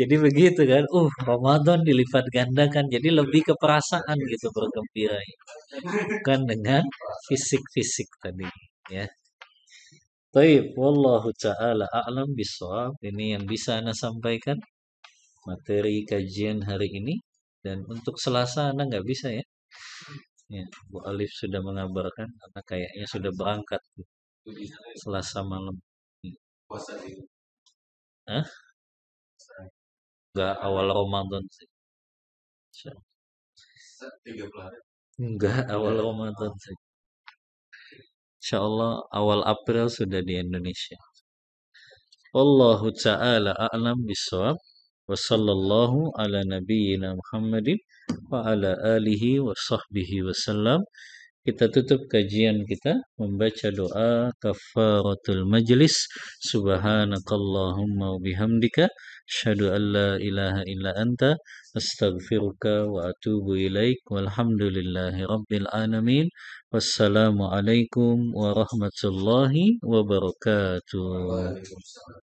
S1: Jadi begitu kan. Ramadan dilipat gandakan. Jadi lebih ke perasaan gitu bergembira. Bukan dengan fisik-fisik tadi ya. Baik, wallahu ta'ala a'lam bishawab. Ini yang bisa Anda sampaikan materi kajian hari ini. Dan untuk Selasa Anda nggak bisa ya. Ya, Bu Alif sudah mengabarkan karena kayaknya sudah berangkat Selasa malam. Hah? Nggak awal Ramadan sih. 30 hari. Enggak, awal Ramadan saja. Insya Allah awal April sudah di Indonesia. Wallahu ta'ala a'lam bishawab. Wa sallallahu ala nabiyyina Muhammadin wa ala alihi wa sahbihi wasallam. Kita tutup kajian kita membaca doa kafaratul majlis. Subhanakallahumma wa bihamdika asyhadu an la ilaha illa anta astaghfiruka wa atubu ilaik walhamdulillahi rabbil alamin. Wassalamu alaikum warahmatullahi wabarakatuh.
S2: Waalaikumsalam.